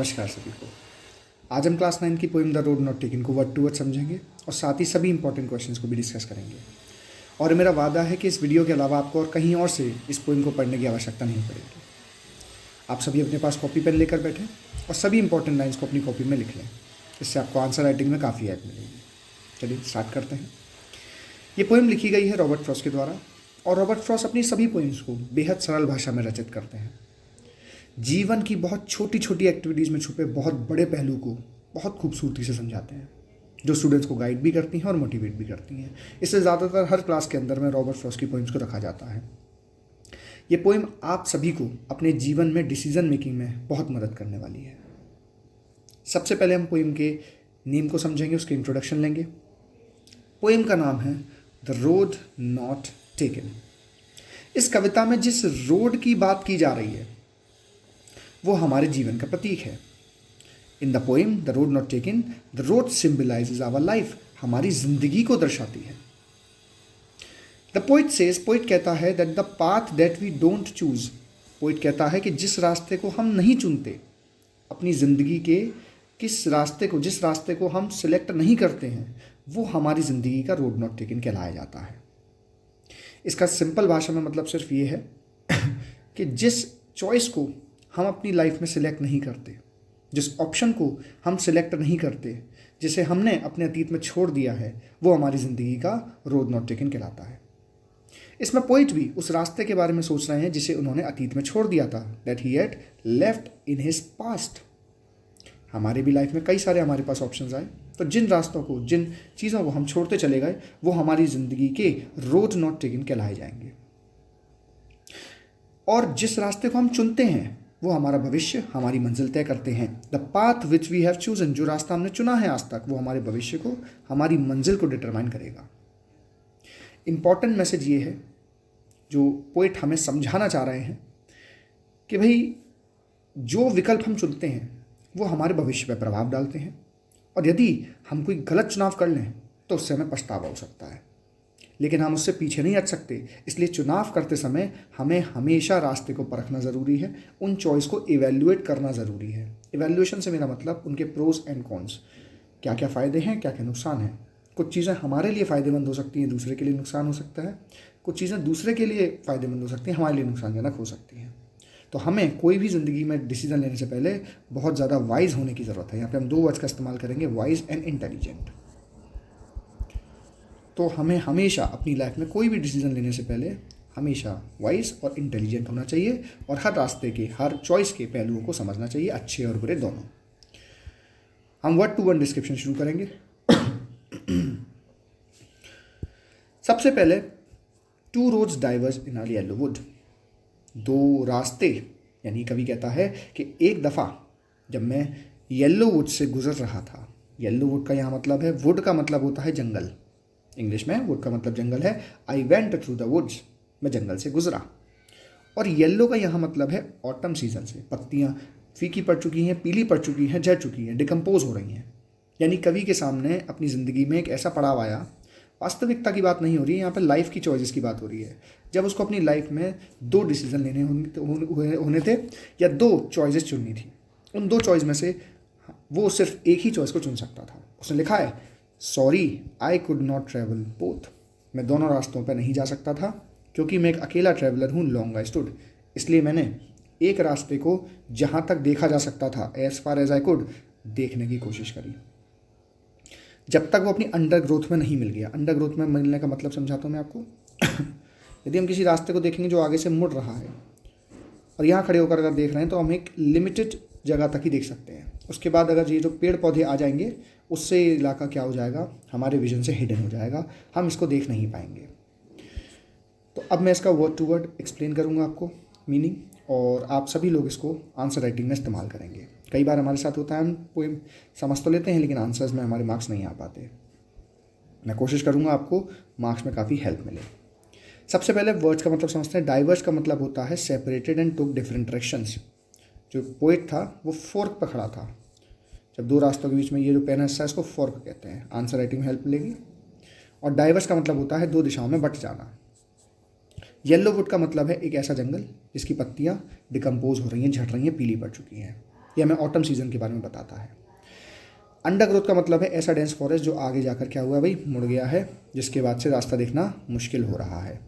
नमस्कार सभी को। आज हम क्लास 9 की poem the road not taken को वर्ड टू वर्ड समझेंगे और साथ ही सभी इंपॉर्टेंट क्वेश्चंस को भी डिस्कस करेंगे। और मेरा वादा है कि इस वीडियो के अलावा आपको और कहीं और से इस पोइम को पढ़ने की आवश्यकता नहीं पड़ेगी। आप सभी अपने पास कॉपी पेन लेकर बैठें और सभी इंपॉर्टेंट लाइन्स को अपनी कॉपी में लिख लें। इससे आपको आंसर राइटिंग में काफ़ी हेल्प मिलेगी। चलिए स्टार्ट करते हैं। ये पोइम लिखी गई है रॉबर्ट फ्रॉस्ट के द्वारा और रॉबर्ट फ्रॉस्ट अपनी सभी पोइम्स को बेहद सरल भाषा में रचित करते हैं। जीवन की बहुत छोटी छोटी एक्टिविटीज़ में छुपे बहुत बड़े पहलू को बहुत खूबसूरती से समझाते हैं, जो स्टूडेंट्स को गाइड भी करती हैं और मोटिवेट भी करती हैं। इससे ज़्यादातर हर क्लास के अंदर में रॉबर्ट फ्रॉस्ट की पोइम्स को रखा जाता है। ये पोइम आप सभी को अपने जीवन में डिसीजन मेकिंग में बहुत मदद करने वाली है। सबसे पहले हम पोइम के नेम को समझेंगे, उसके इंट्रोडक्शन लेंगे। पोइम का नाम है द रोड नॉट टेकन। इस कविता में जिस रोड की बात की जा रही है वो हमारे जीवन का प्रतीक है। In the poem the road not taken, the road symbolises our life, हमारी जिंदगी को दर्शाती है। द पोइट सेज, पोइट कहता है that the path that we don't choose, poet कहता है कि जिस रास्ते को हम नहीं चुनते, अपनी जिंदगी के जिस रास्ते को हम सिलेक्ट नहीं करते हैं, वो हमारी जिंदगी का रोड नॉट टेकन कहलाया जाता है। इसका सिंपल भाषा में मतलब सिर्फ ये है कि जिस चॉइस को हम अपनी लाइफ में सिलेक्ट नहीं करते, जिस ऑप्शन को हम सिलेक्ट नहीं करते, जिसे हमने अपने अतीत में छोड़ दिया है, वो हमारी ज़िंदगी का रोड नॉट टेकन कहलाता है। इसमें पोइट भी उस रास्ते के बारे में सोच रहे हैं जिसे उन्होंने अतीत में छोड़ दिया था, that he had left in his past. हमारे भी लाइफ में कई सारे हमारे पास ऑप्शंस आए, तो जिन रास्तों को, जिन चीज़ों को हम छोड़ते चले गए, वो हमारी ज़िंदगी के रोड नॉट टेकन कहलाए जाएंगे। और जिस रास्ते को हम चुनते हैं वो हमारा भविष्य, हमारी मंजिल तय करते हैं। The path which we have chosen, जो रास्ता हमने चुना है आज तक, वो हमारे भविष्य को, हमारी मंजिल को डिटरमाइन करेगा। इंपॉर्टेंट मैसेज ये है जो पोइट हमें समझाना चाह रहे हैं कि भाई जो विकल्प हम चुनते हैं वो हमारे भविष्य पर प्रभाव डालते हैं, और यदि हम कोई गलत चुनाव कर लें तो उससे हमें पछतावा हो सकता है, लेकिन हम उससे पीछे नहीं हट सकते। इसलिए चुनाव करते समय हमें हमेशा रास्ते को परखना ज़रूरी है, उन चॉइस को इवैल्यूएट करना ज़रूरी है। इवैल्यूएशन से मेरा मतलब उनके प्रोज एंड कॉन्स, क्या क्या फ़ायदे हैं, क्या क्या नुकसान हैं। कुछ चीज़ें हमारे लिए फ़ायदेमंद हो सकती हैं, दूसरे के लिए नुकसान हो सकता है। कुछ चीज़ें दूसरे के लिए फ़ायदेमंद हो सकती हैं, हमारे लिए नुकसानजनक हो सकती हैं। तो हमें कोई भी ज़िंदगी में डिसीजन लेने से पहले बहुत ज़्यादा वाइज होने की ज़रूरत है। यहाँ पर हम दो वर्ड्स का इस्तेमाल करेंगे, वाइज एंड इंटेलिजेंट। तो हमें हमेशा अपनी लाइफ में कोई भी डिसीजन लेने से पहले हमेशा वाइज और इंटेलिजेंट होना चाहिए, और हर रास्ते के, हर चॉइस के पहलुओं को समझना चाहिए, अच्छे और बुरे दोनों। हम वर्ड टू वर्ड डिस्क्रिप्शन शुरू करेंगे। सबसे पहले, to roads diverge in a yellow would, दो रास्ते, यानी कवि कहता है कि एक दफ़ा जब मैं येलो वुड से गुजर रहा था। येलो वुड का यहाँ मतलब है, वुड का मतलब होता है जंगल, इंग्लिश में वुड का मतलब जंगल है। I went through the woods, मैं जंगल से गुजरा। और येलो का यहाँ मतलब है ऑटम सीजन से, पत्तियाँ फीकी पड़ चुकी हैं, पीली पड़ चुकी हैं, झड़ चुकी हैं, डिकम्पोज हो रही हैं। यानी कवि के सामने अपनी ज़िंदगी में एक ऐसा पड़ाव आया, वास्तविकता की बात नहीं हो रही है यहाँ पर, लाइफ की चॉइसेस की बात हो रही है, जब उसको अपनी लाइफ में दो डिसीजन लेने होने थे या दो चॉइसेस चुननी थी। उन दो चॉइस में से वो सिर्फ एक ही चॉइस को चुन सकता था। उसने लिखा है, sorry I could not travel both, मैं दोनों रास्तों पर नहीं जा सकता था क्योंकि मैं एक अकेला ट्रैवलर हूँ, लॉन्ग आई स्टूड। इसलिए मैंने एक रास्ते को जहाँ तक देखा जा सकता था, as far as I could, देखने की कोशिश करी, जब तक वो अपनी अंडर ग्रोथ में नहीं मिल गया। अंडर ग्रोथ में मिलने का मतलब समझाता हूँ मैं आपको। यदि हम किसी रास्ते को देखेंगे जो आगे से मुड़ रहा है और यहाँ खड़े होकर अगर देख रहे हैं तो हम एक लिमिटेड जगह तक ही देख सकते हैं। उसके बाद अगर ये जो पेड़ पौधे आ जाएंगे, उससे इलाका क्या हो जाएगा, हमारे विजन से हिडन हो जाएगा, हम इसको देख नहीं पाएंगे। तो अब मैं इसका वर्ड टू वर्ड एक्सप्लेन करूँगा आपको मीनिंग, और आप सभी लोग इसको आंसर राइटिंग में इस्तेमाल करेंगे। कई बार हमारे साथ होता है, हम पोएम समझ तो लेते हैं लेकिन आंसर्स में हमारे मार्क्स नहीं आ पाते। मैं कोशिश करूँगा आपको मार्क्स में काफ़ी हेल्प मिले। सबसे पहले वर्ड्स का मतलब समझते हैं। डाइवर्स का मतलब होता है separated and took different directions. जो पोइट था वो फोर्क पर खड़ा था, जब दो रास्तों के बीच में ये जो पेन हिस्सा है इसको फोर्क कहते हैं। आंसर राइटिंग में हेल्प मिलेगी। और डाइवर्स का मतलब होता है दो दिशाओं में बट जाना। येलो वुड का मतलब है एक ऐसा जंगल जिसकी पत्तियाँ डिकम्पोज हो रही हैं, झड़ रही हैं, पीली पड़ चुकी हैं। ये हमें ऑटम सीजन के बारे में बताता है। अंडरग्रोथ का मतलब है ऐसा डेंस फॉरेस्ट जो आगे जाकर क्या हुआ भाई, मुड़ गया है, जिसके बाद से रास्ता देखना मुश्किल हो रहा है।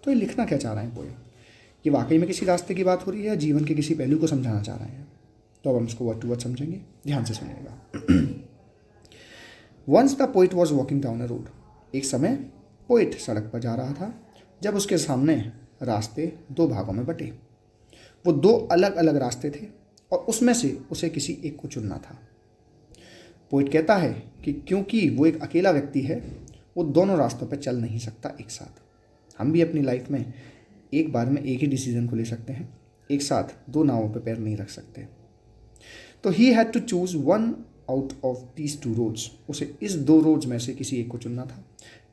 तो ये लिखना क्या चाह रहे हैं पोएम, ये वाकई में किसी रास्ते की बात हो रही है या जीवन के किसी पहलू को समझाना चाह रहे हैं? तो अब हम इसको वर्ड टू वर्ड समझेंगे, ध्यान से सुनिएगा। Once the poet was walking down a road, एक समय पोइट सड़क पर जा रहा था जब उसके सामने रास्ते दो भागों में बटे। वो दो अलग अलग रास्ते थे और उसमें से उसे किसी एक को चुनना था। पोइट कहता है कि क्योंकि वो एक अकेला व्यक्ति है, वो दोनों रास्तों पर चल नहीं सकता एक साथ। हम भी अपनी लाइफ में एक बार में एक ही डिसीजन को ले सकते हैं, एक साथ दो नावों पर पैर नहीं रख सकते। तो he had to choose one out of these two roads, उसे इस दो रोड्स में से किसी एक को चुनना था।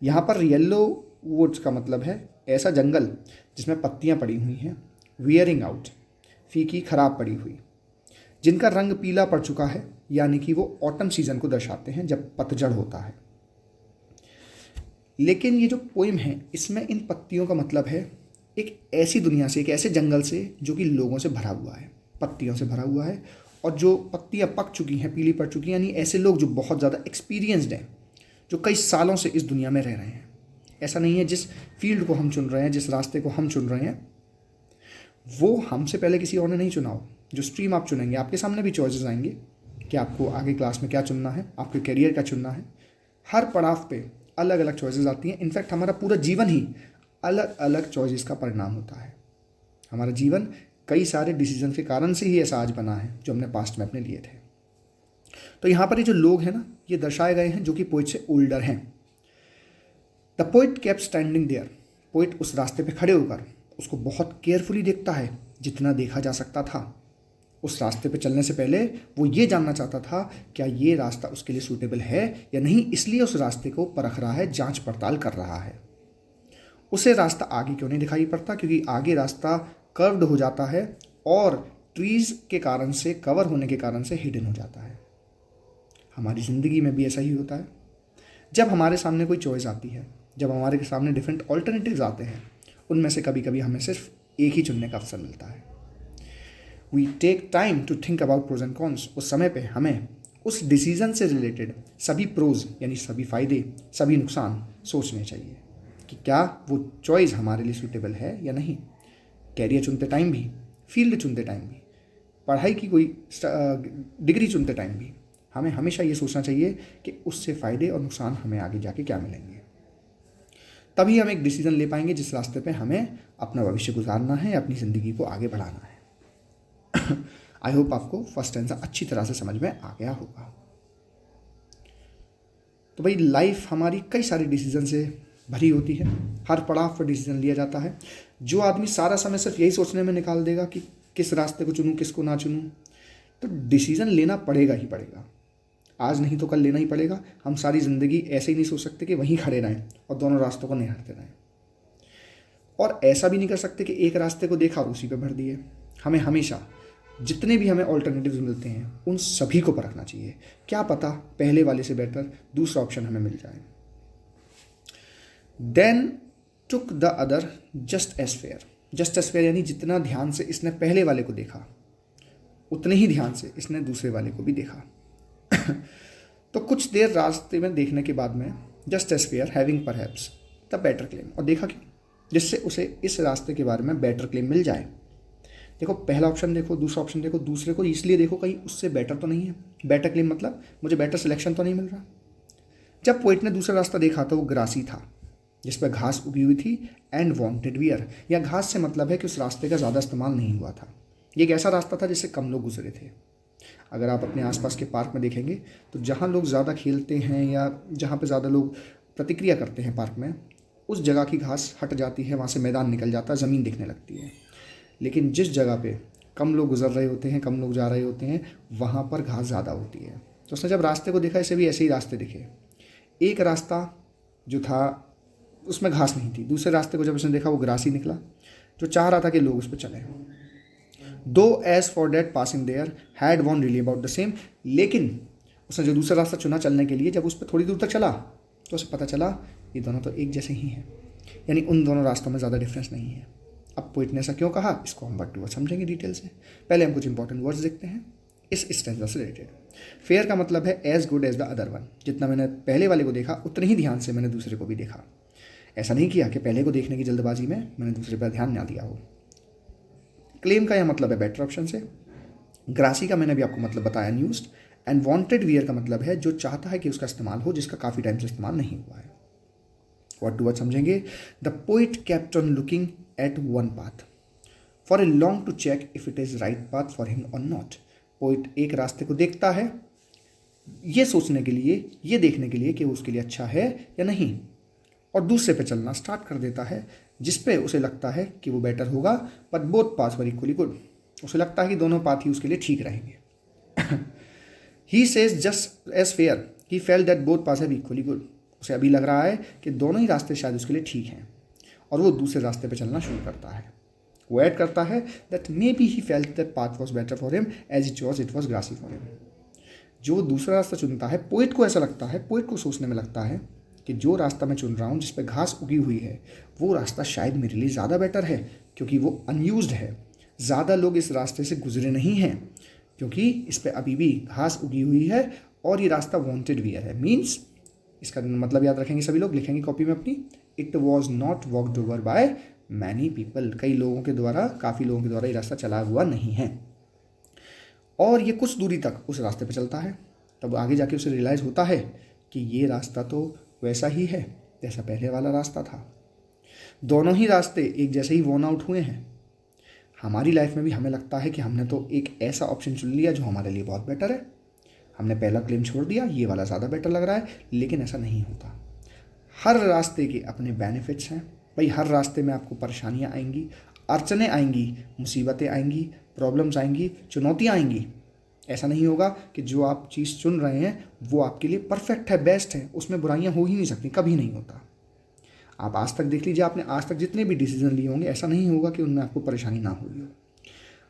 यहाँ पर येलो वुड्स का मतलब है ऐसा जंगल जिसमें पत्तियाँ पड़ी हुई हैं, वियरिंग आउट फीकी खराब पड़ी हुई, जिनका रंग पीला पड़ चुका है, यानी कि वो ऑटम सीजन को दर्शाते हैं जब पतझड़ होता है। लेकिन ये जो पोइम है इसमें इन पत्तियों का मतलब है एक ऐसी दुनिया से, एक ऐसे जंगल से जो कि लोगों से भरा हुआ है, पत्तियों से भरा हुआ है, और जो पत्तियां पक चुकी हैं, पीली पड़ चुकी हैं, यानी ऐसे लोग जो बहुत ज़्यादा एक्सपीरियंसड हैं, जो कई सालों से इस दुनिया में रह रहे हैं। ऐसा नहीं है जिस फील्ड को हम चुन रहे हैं, जिस रास्ते को हम चुन रहे हैं, वो हमसे पहले किसी और ने नहीं चुना हो। जो स्ट्रीम आप चुनेंगे, आपके सामने भी चॉइसेस आएंगे कि आपको आगे क्लास में क्या चुनना है, आपके करियर क्या चुनना है। हर पड़ाव पे अलग अलग चॉइसेस आती हैं। इनफैक्ट हमारा पूरा जीवन ही अलग अलग चॉइसेस का परिणाम होता है। हमारा जीवन कई सारे डिसीजन के कारण से ही ऐसा आज बना है जो हमने पास्ट में अपने लिए थे। तो यहाँ पर ये जो लोग हैं ना, ये दर्शाए गए हैं जो कि पोइट से ओल्डर हैं। The poet kept standing there, poet उस रास्ते पे खड़े होकर उसको बहुत केयरफुली देखता है, जितना देखा जा सकता था। उस रास्ते पे चलने से पहले वो ये जानना चाहता था क्या ये रास्ता उसके लिए सूटेबल है या नहीं, इसलिए उस रास्ते को परख रहा है, जांच पड़ताल कर रहा है। उसे रास्ता आगे क्यों नहीं दिखाई पड़ता? क्योंकि आगे रास्ता कर्व्ड हो जाता है और ट्रीज के कारण से, कवर होने के कारण से हिडन हो जाता है। हमारी ज़िंदगी में भी ऐसा ही होता है। जब हमारे सामने कोई चॉइस आती है, जब हमारे सामने डिफरेंट ऑल्टरनेटिव्स आते हैं, उनमें से कभी कभी हमें सिर्फ एक ही चुनने का अवसर मिलता है। We take time to think about pros and cons. उस समय पे हमें उस डिसीजन से रिलेटेड सभी प्रोज यानी सभी फ़ायदे, सभी नुकसान सोचने चाहिए कि क्या वो चॉइस हमारे लिए सूटेबल है या नहीं। कैरियर चुनते टाइम भी, फील्ड चुनते टाइम भी, पढ़ाई की कोई डिग्री चुनते टाइम भी हमें हमेशा ये सोचना चाहिए कि उससे फ़ायदे और नुकसान हमें आगे जाके क्या मिलेंगे। तभी हम एक डिसीजन ले पाएंगे जिस रास्ते पे हमें अपना भविष्य गुजारना है, अपनी ज़िंदगी को आगे बढ़ाना है। आई होप आपको फर्स्ट आंसर अच्छी तरह से समझ में आ गया होगा। तो भाई लाइफ हमारी कई सारे डिसीजन से भरी होती है, हर पड़ाव पर डिसीजन लिया जाता है। जो आदमी सारा समय सिर्फ यही सोचने में निकाल देगा कि किस रास्ते को चुनूं, किसको ना चुनूं, तो डिसीजन लेना पड़ेगा ही पड़ेगा। आज नहीं तो कल लेना ही पड़ेगा। हम सारी ज़िंदगी ऐसे ही नहीं सोच सकते कि वहीं खड़े रहें और दोनों रास्तों को निहारते रहें। और ऐसा भी नहीं कर सकते कि एक रास्ते को देखा और उसी पे भर दिए। हमें हमेशा जितने भी हमें ऑल्टरनेटिव्स मिलते हैं उन सभी को परखना चाहिए। क्या पता पहले वाले से बेटर दूसरा ऑप्शन हमें मिल जाए। Then took the other just as fair. Just as fair यानी जितना ध्यान से इसने पहले वाले को देखा, उतने ही ध्यान से इसने दूसरे वाले को भी देखा। तो कुछ देर रास्ते में देखने के बाद में just as fair having perhaps the better claim, और देखा कि जिससे उसे इस रास्ते के बारे में बेटर क्लेम मिल जाए। देखो पहला ऑप्शन देखो, दूसरा ऑप्शन देखो, दूसरे को इसलिए देखो कहीं उससे बेटर तो नहीं है। बेटर क्लेम मतलब मुझे बेटर सिलेक्शन तो नहीं मिल रहा। जब पोइट ने दूसरा रास्ता देखा तो वो ग्रासी था, जिस पर घास उगी हुई थी, एंड वांटेड वियर, या घास से मतलब है कि उस रास्ते का ज़्यादा इस्तेमाल नहीं हुआ था। ये एक ऐसा रास्ता था जिससे कम लोग गुजरे थे। अगर आप अपने आसपास के पार्क में देखेंगे तो जहाँ लोग ज़्यादा खेलते हैं या जहाँ पे ज़्यादा लोग प्रतिक्रिया करते हैं पार्क में, उस जगह की घास हट जाती है, वहाँ से मैदान निकल जाता है, ज़मीन दिखने लगती है। लेकिन जिस जगह पे कम लोग गुजर रहे होते हैं, कम लोग जा रहे होते हैं, वहाँ पर घास ज़्यादा होती है। तो उसने जब रास्ते को देखा, इसे भी ऐसे ही रास्ते दिखे। एक रास्ता जो था उसमें घास नहीं थी, दूसरे रास्ते को जब उसने देखा वो ग्रासी निकला, जो चाह रहा था कि लोग उस पर चलें। Though as for that passing there had worn really about the same, लेकिन उसने जो दूसरा रास्ता चुना चलने के लिए, जब उस पर थोड़ी दूर तक चला तो उसे पता चला ये दोनों तो एक जैसे ही हैं, यानी उन दोनों रास्तों में ज़्यादा डिफरेंस नहीं है। अब पोइट ने ऐसा क्यों कहा, इसको हम वर्ड टू वर्ड समझेंगे डिटेल से। पहले हम कुछ इंपॉर्टेंट वर्ड्स देखते हैं इस स्टैंजा से रिलेटेड। फेयर का मतलब है as good as the other one. जितना मैंने पहले वाले को देखा उतने ही ध्यान से मैंने दूसरे को भी देखा। ऐसा नहीं किया कि पहले को देखने की जल्दबाजी में मैंने दूसरे पर ध्यान ना दिया हो। क्लेम का यह मतलब है बेटर ऑप्शन से। ग्रासी का मैंने भी आपको मतलब बताया न्यूज़। एंड वांटेड वियर का मतलब है जो चाहता है कि उसका इस्तेमाल हो, जिसका काफ़ी टाइम से इस्तेमाल नहीं हुआ है। वर्ड टू वर्ड समझेंगे। The poet kept on looking at one path for a long to check if it is right path for him और नॉट। पोइट एक रास्ते को देखता है ये सोचने के लिए, ये देखने के लिए कि वो उसके लिए अच्छा है या नहीं, और दूसरे पे चलना स्टार्ट कर देता है जिस पे उसे लगता है कि वो बेटर होगा। But both paths were equally good. उसे लगता है कि दोनों पाथ ही उसके लिए ठीक रहेंगे। He says just as fair he felt that both paths have equally good. उसे अभी लग रहा है कि दोनों ही रास्ते शायद उसके लिए ठीक हैं, और वो दूसरे रास्ते पे चलना शुरू करता है। वो ऐड करता है that maybe he felt that path was better for him as it was grassy for him. जो दूसरा रास्ता चुनता है, पोइट को ऐसा लगता है, पोइट को सोचने में लगता है कि जो रास्ता मैं चुन रहा हूँ जिस पर घास उगी हुई है, वो रास्ता शायद मेरे लिए ज़्यादा बेटर है क्योंकि वो अनयूज्ड है। ज़्यादा लोग इस रास्ते से गुजरे नहीं हैं क्योंकि इस पर अभी भी घास उगी हुई है, और ये रास्ता वांटेड वियर है। मीन्स इसका मतलब याद रखेंगे सभी लोग, लिखेंगे कॉपी में अपनी। It was not walked over by many people. कई लोगों के द्वारा, काफ़ी लोगों के द्वारा ये रास्ता चला हुआ नहीं है, और ये कुछ दूरी तक उस रास्ते पर चलता है। तब आगे जाके उसे रियलाइज़ होता है कि ये रास्ता तो वैसा ही है जैसा पहले वाला रास्ता था। दोनों ही रास्ते एक जैसे ही वॉर्न आउट हुए हैं। हमारी लाइफ में भी हमें लगता है कि हमने तो एक ऐसा ऑप्शन चुन लिया जो हमारे लिए बहुत बेटर है। हमने पहला क्लेम छोड़ दिया, ये वाला ज़्यादा बेटर लग रहा है, लेकिन ऐसा नहीं होता। हर रास्ते के अपने बेनिफिट्स हैं भाई। हर रास्ते में आपको परेशानियाँ आएंगी, अड़चनें आएंगी, मुसीबतें आएंगी, प्रॉब्लम्स आएंगी, चुनौतियाँ आएंगी। ऐसा नहीं होगा कि जो आप चीज़ चुन रहे हैं वो आपके लिए परफेक्ट है, बेस्ट है, उसमें बुराइयाँ हो ही नहीं सकती, कभी नहीं होता। आप आज तक देख लीजिए, आपने आज तक जितने भी डिसीजन लिए होंगे, ऐसा नहीं होगा कि उनमें आपको परेशानी ना हुई हो।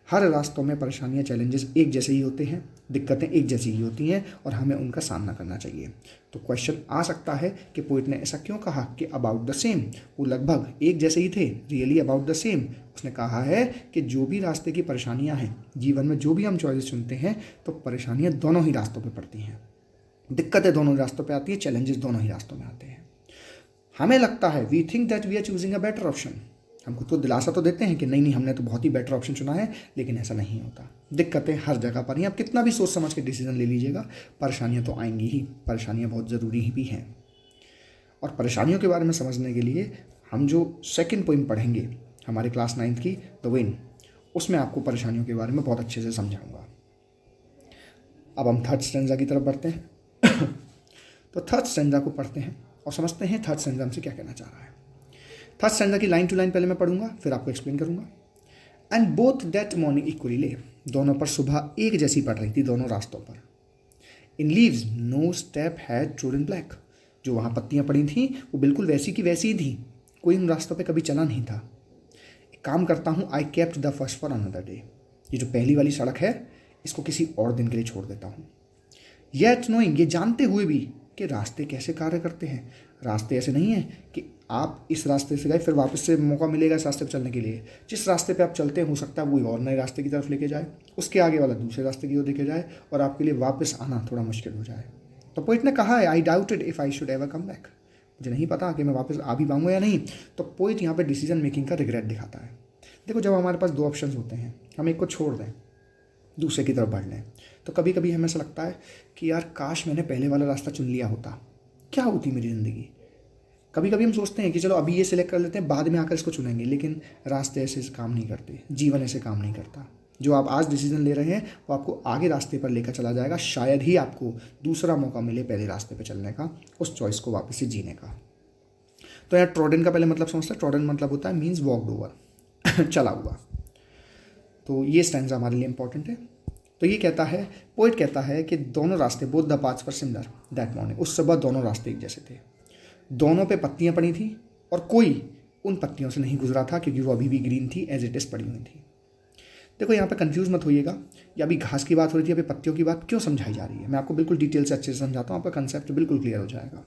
हर रास्तों में परेशानियाँ, चैलेंजेस एक जैसे ही होते हैं, दिक्कतें एक जैसी ही होती हैं, और हमें उनका सामना करना चाहिए। तो क्वेश्चन आ सकता है कि पोइट ने ऐसा क्यों कहा कि अबाउट द सेम। वो लगभग एक जैसे ही थे, रियली अबाउट द सेम। उसने कहा है कि जो भी रास्ते की परेशानियाँ हैं जीवन में, जो भी हम चॉइस चुनते हैं, तो परेशानियाँ दोनों ही रास्तों पर पड़ती हैं, दिक्कतें दोनों ही रास्तों पर आती है, चैलेंजेस दोनों ही रास्तों में आते हैं। हमें लगता है we think that we are choosing a better option. हम खुद को दिलासा तो देते हैं कि नहीं हमने तो बहुत ही बेटर ऑप्शन चुना है, लेकिन ऐसा नहीं होता। दिक्कतें हर जगह पर ही, आप कितना भी सोच समझ के डिसीजन ले लीजिएगा, परेशानियां तो आएंगी ही। परेशानियां बहुत ज़रूरी भी हैं, और परेशानियों के बारे में समझने के लिए हम जो सेकंड पोइम पढ़ेंगे हमारे क्लास 9th की द विन, उसमें आपको परेशानियों के बारे में बहुत अच्छे से समझाऊंगा। अब हम थर्ड स्टैंजा की तरफ बढ़ते हैं। तो थर्ड स्टैंजा को पढ़ते हैं और समझते हैं थर्ड स्टैंजा हमसे क्या कहना चाह रहा है। थर्ड स्टैंजा की लाइन टू लाइन पहले मैं पढ़ूंगा, फिर आपको एक्सप्लेन करूंगा। And both that morning equally lay. दोनों पर सुबह एक जैसी पड़ रही थी, दोनों रास्तों पर। In leaves no step had trodden black. जो वहाँ पत्तियाँ पड़ी थीं वो बिल्कुल वैसी की वैसी ही थी, कोई उन रास्तों पे कभी चला नहीं था। एक काम करता हूँ, I kept the first for another day. ये जो पहली वाली सड़क है इसको किसी और दिन के लिए छोड़ देता हूँ। येट नोइंग, ये जानते हुए भी कि रास्ते कैसे कार्य करते हैं। रास्ते ऐसे नहीं हैं कि आप इस रास्ते से गए फिर वापस से मौका मिलेगा इस रास्ते पर चलने के लिए। जिस रास्ते पे आप चलते हैं हो सकता है वो और नए रास्ते की तरफ लेके जाए, उसके आगे वाला दूसरे रास्ते की ओर लेके जाए, और आपके लिए वापस आना थोड़ा मुश्किल हो जाए। तो पोइट ने कहा है आई doubted if I should ever come back. मुझे नहीं पता कि मैं वापस आ भी पाऊंगा या नहीं। तो पोइट यहाँ पे डिसीजन मेकिंग का रिग्रेट दिखाता है। देखो, जब हमारे पास दो ऑप्शंस होते हैं, हम एक को छोड़ दें, दूसरे की तरफ बढ़ लें, तो कभी कभी हमें ऐसा लगता है कि यार काश मैंने पहले वाला रास्ता चुन लिया होता, क्या होती मेरी ज़िंदगी। कभी कभी हम सोचते हैं कि चलो अभी ये सिलेक्ट कर लेते हैं, बाद में आकर इसको चुनेंगे, लेकिन रास्ते ऐसे काम नहीं करते, जीवन ऐसे काम नहीं करता। जो आप आज डिसीजन ले रहे हैं वो आपको आगे रास्ते पर लेकर चला जाएगा। शायद ही आपको दूसरा मौका मिले पहले रास्ते पर चलने का, उस चॉइस को वापस से जीने का। तो यार ट्रोडन का पहले मतलब समझते हैं। ट्रोडन मतलब होता है मीन्स वॉकड ओवर, चला हुआ। तो ये स्टैंजा हमारे लिए इंपॉर्टेंट है। तो ये कहता है, पोइट कहता है कि दोनों रास्ते, both the paths were similar that morning. उस सुबह दोनों रास्ते एक जैसे थे, दोनों पे पत्तियां पड़ी थी, और कोई उन पत्तियों से नहीं गुजरा था क्योंकि वो अभी भी ग्रीन थी, एज इट इज़ पड़ी हुई थी। देखो यहाँ पे कंफ्यूज मत होइएगा, या अभी घास की बात हो रही थी, अभी पत्तियों की बात क्यों समझाई जा रही है। मैं आपको बिल्कुल डिटेल से अच्छे से समझाता हूँ, आपका कंसेप्ट बिल्कुल क्लियर हो जाएगा।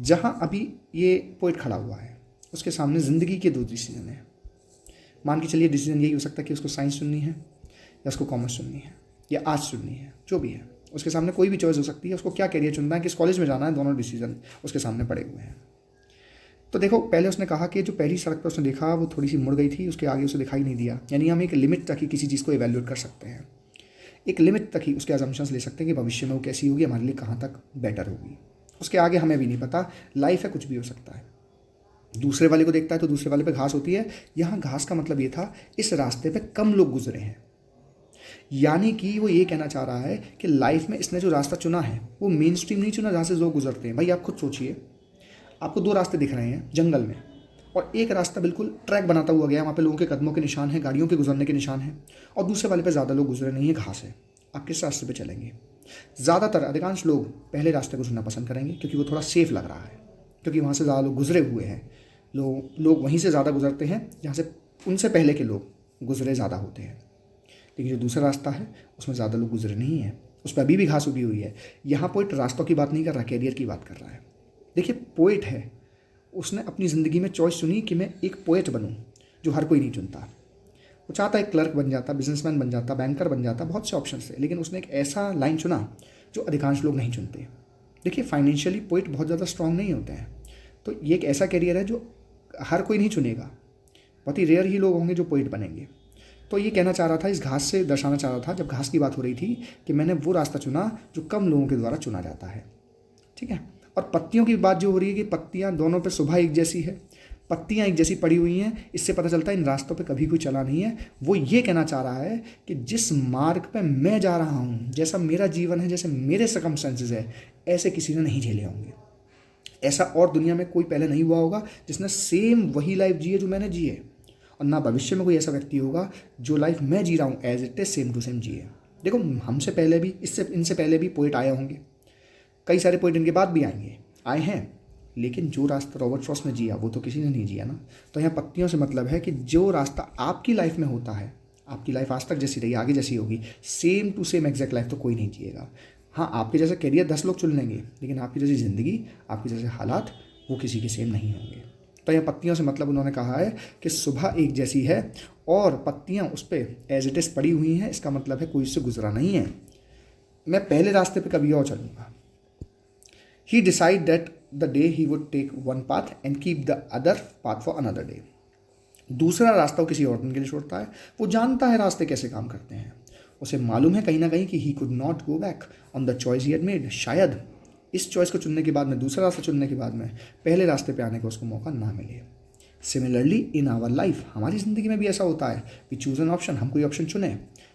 जहाँ अभी ये पोइट खड़ा हुआ है उसके सामने ज़िंदगी के दो डिसीजन हैं। मान के चलिए डिसीजन यही हो सकता है कि उसको साइंस चुननी है या उसको कॉमर्स चुननी है या आर्ट्स चुननी है, जो भी है उसके सामने कोई भी चॉइस हो सकती है। उसको क्या करियर चुनना है, किस कॉलेज में जाना है, दोनों डिसीजन उसके सामने पड़े हुए हैं। तो देखो, पहले उसने कहा कि जो पहली सड़क पर उसने देखा वो थोड़ी सी मुड़ गई थी, उसके आगे उसे दिखाई नहीं दिया। यानी हम एक लिमिट तक ही किसी चीज़ को इवैल्यूएट कर सकते हैं, एक लिमिट तक ही उसके अजम्पशंस ले सकते हैं कि भविष्य में वो कैसी होगी, हमारे लिए कहाँ तक बेटर होगी। उसके आगे हमें भी नहीं पता, लाइफ है, कुछ भी हो सकता है। दूसरे वाले को देखता है तो दूसरे वाले पे घास होती है, यहाँ घास का मतलब ये था इस रास्ते पे कम लोग गुजरे हैं। यानी कि वो ये कहना चाह रहा है कि लाइफ में इसने जो रास्ता चुना है वो मेन स्ट्रीम नहीं चुना जहाँ से लोग गुजरते हैं। भाई आप खुद सोचिए, आपको दो रास्ते दिख रहे हैं जंगल में, और एक रास्ता बिल्कुल ट्रैक बनाता हुआ गया, वहाँ पे लोगों के कदमों के निशान हैं, गाड़ियों के गुजरने के निशान हैं, और दूसरे वाले पे ज़्यादा लोग गुजरे नहीं है, घास है। आप किस रास्ते पे चलेंगे? ज़्यादातर अधिकांश लोग पहले रास्ते को चुनना पसंद करेंगे, क्योंकि वो थोड़ा सेफ लग रहा है, क्योंकि वहाँ से ज़्यादा लोग गुजरे हुए हैं। लोग वहीं से ज़्यादा गुजरते हैं जहाँ से उनसे पहले के लोग गुजरे ज़्यादा होते हैं। लेकिन जो दूसरा रास्ता है उसमें ज़्यादा लोग गुजरे नहीं हैं, उस पर अभी भी घास उगी हुई है। यहाँ पोइट रास्तों की बात नहीं कर रहा, कैरियर की बात कर रहा है। देखिए, पोइट है, उसने अपनी ज़िंदगी में चॉइस चुनी कि मैं एक पोइट बनूं, जो हर कोई नहीं चुनता। वो चाहता है क्लर्क बन जाता, बिजनेसमैन बन जाता, बैंकर बन जाता, बहुत से ऑप्शन थे, लेकिन उसने एक ऐसा लाइन चुना जो अधिकांश लोग नहीं चुनते। देखिए, फाइनेंशियली पोइट बहुत ज़्यादा स्ट्रांग नहीं होते हैं, तो ये एक ऐसा कैरियर है जो हर कोई नहीं चुनेगा, बहुत ही रेयर ही लोग होंगे जो पोइट बनेंगे। तो ये कहना चाह रहा था, इस घास से दर्शाना चाह रहा था, जब घास की बात हो रही थी, कि मैंने वो रास्ता चुना जो कम लोगों के द्वारा चुना जाता है। ठीक है। और पत्तियों की बात जो हो रही है कि पत्तियां दोनों पे सुबह एक जैसी है, पत्तियां एक जैसी पड़ी हुई हैं, इससे पता चलता है इन रास्तों पे कभी कोई चला नहीं है। वो ये कहना चाह रहा है कि जिस मार्ग पे मैं जा रहा हूँ, जैसा मेरा जीवन है, जैसे मेरे सर्कमस्टेंसेस है, ऐसे किसी ने नहीं झेले होंगे। ऐसा और दुनिया में कोई पहले नहीं हुआ होगा जिसने सेम वही लाइफ जी है जो मैंने जी है, और ना भविष्य में कोई ऐसा व्यक्ति होगा जो लाइफ मैं जी रहा हूँ as it is same to same जिए। देखो, हमसे पहले भी, इनसे पहले भी पोइट आए होंगे, कई सारे पोइट इनके बाद भी आए हैं, लेकिन जो रास्ता रॉबर्ट फ्रॉस्ट ने जिया वो तो किसी ने नहीं जिया ना। तो यहाँ पत्तियों से मतलब है कि जो रास्ता आपकी लाइफ में होता है, आपकी लाइफ आज तक जैसी रही, आगे जैसी होगी, same to same exact life तो कोई नहीं जिएगा। हाँ, आपके जैसा करियर 10 लोग चुन लेंगे, लेकिन आपकी जैसी ज़िंदगी, आपके जैसे हालात, वो किसी के सेम नहीं होंगे। तो यहाँ पत्तियों से मतलब उन्होंने कहा है कि सुबह एक जैसी है और पत्तियाँ उस पर एज इट इज़ पड़ी हुई हैं, इसका मतलब है कोई उससे गुजरा नहीं है। मैं पहले रास्ते पे कभी और चलूँगा। He decided that the day he would take one path and keep the other path for another day. दूसरा रास्ता वो किसी और दिन के लिए छोड़ता है। वो जानता है रास्ते कैसे काम करते हैं, उसे मालूम है कहीं ना कहीं कि he could not go back on the choice he had made. शायद इस चॉइस को चुनने के बाद में, दूसरा रास्ता चुनने के बाद में, पहले रास्ते पे आने का उसको मौका ना मिले। सिमिलरली इन आवर लाइफ, हमारी ज़िंदगी में भी ऐसा होता है। वी चूज़ एन ऑप्शन, हम कोई ऑप्शन चुने,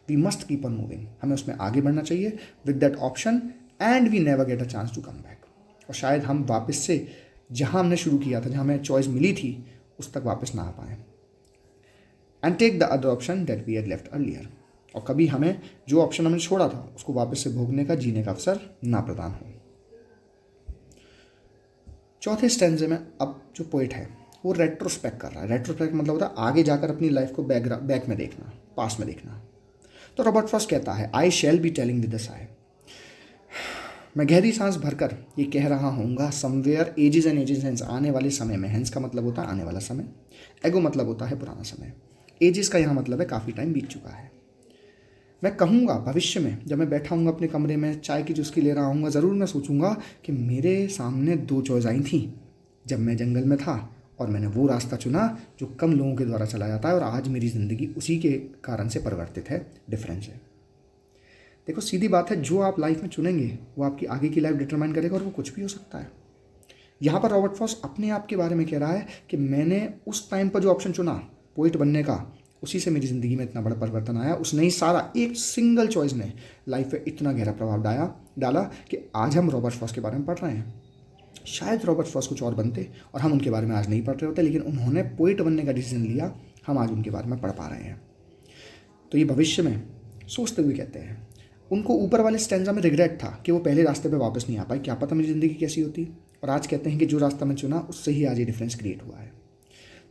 we must keep on moving, हमें उसमें आगे बढ़ना चाहिए with that option, and we never get a chance to come back. और शायद हम वापस से जहाँ हमने शुरू किया था, जहाँ हमें चॉइस मिली थी, उस तक वापस ना आ पाए। And take the other option that we had left earlier, और कभी हमें जो ऑप्शन हमने छोड़ा था उसको वापस से भोगने का, जीने का अवसर ना प्रदान हो। चौथे स्टैंजे में अब जो पोइट है वो रेट्रोस्पेक्ट कर रहा है। रेट्रोस्पेक्ट मतलब होता है आगे जाकर अपनी लाइफ को बैक में देखना, पास में देखना। तो रॉबर्ट फ्रॉस्ट कहता है, I shall be telling with the sigh, मैं गहरी सांस भरकर ये कह रहा हूँगा, somewhere ages and ages, hence आने वाले समय में, हेंस का मतलब होता है आने वाला समय, एगो मतलब होता है पुराना समय, एजेस का यहाँ मतलब है काफ़ी टाइम बीत चुका है। मैं कहूँगा भविष्य में जब मैं बैठा हूँगा अपने कमरे में, चाय की चुस्की ले रहा हूँगा, ज़रूर मैं सोचूंगा कि मेरे सामने दो चॉइस आई थी जब मैं जंगल में था, और मैंने वो रास्ता चुना जो कम लोगों के द्वारा चला जाता है, और आज मेरी ज़िंदगी उसी के कारण से परिवर्तित है, डिफरेंस है। देखो, सीधी बात है, जो आप लाइफ में चुनेंगे वो आपकी आगे की लाइफ डिटरमाइन करेगा, और वो कुछ भी हो सकता है। यहाँ पर रॉबर्ट फ्रॉस्ट अपने आप के बारे में कह रहा है कि मैंने उस टाइम पर जो ऑप्शन चुना पोइट बनने का, उसी से मेरी ज़िंदगी में इतना बड़ा परिवर्तन आया। उसने ही सारा, एक सिंगल चॉइस ने लाइफ पे इतना गहरा प्रभाव डाला कि आज हम रॉबर्ट फ्रॉस्ट के बारे में पढ़ रहे हैं। शायद रॉबर्ट फ्रॉस्ट कुछ और बनते और हम उनके बारे में आज नहीं पढ़ रहे होते, लेकिन उन्होंने पोइट बनने का डिसीजन लिया, हम आज उनके बारे में पढ़ पा रहे हैं। तो ये भविष्य में सोचते हुए कहते हैं, उनको ऊपर वाले स्टैंजा में रिग्रेट था कि वो पहले रास्ते पे वापस नहीं आ पाए, क्या पता मेरी ज़िंदगी कैसी होती। और आज कहते हैं कि जो रास्ता मैं चुना उससे ही आज ये डिफरेंस क्रिएट हुआ है।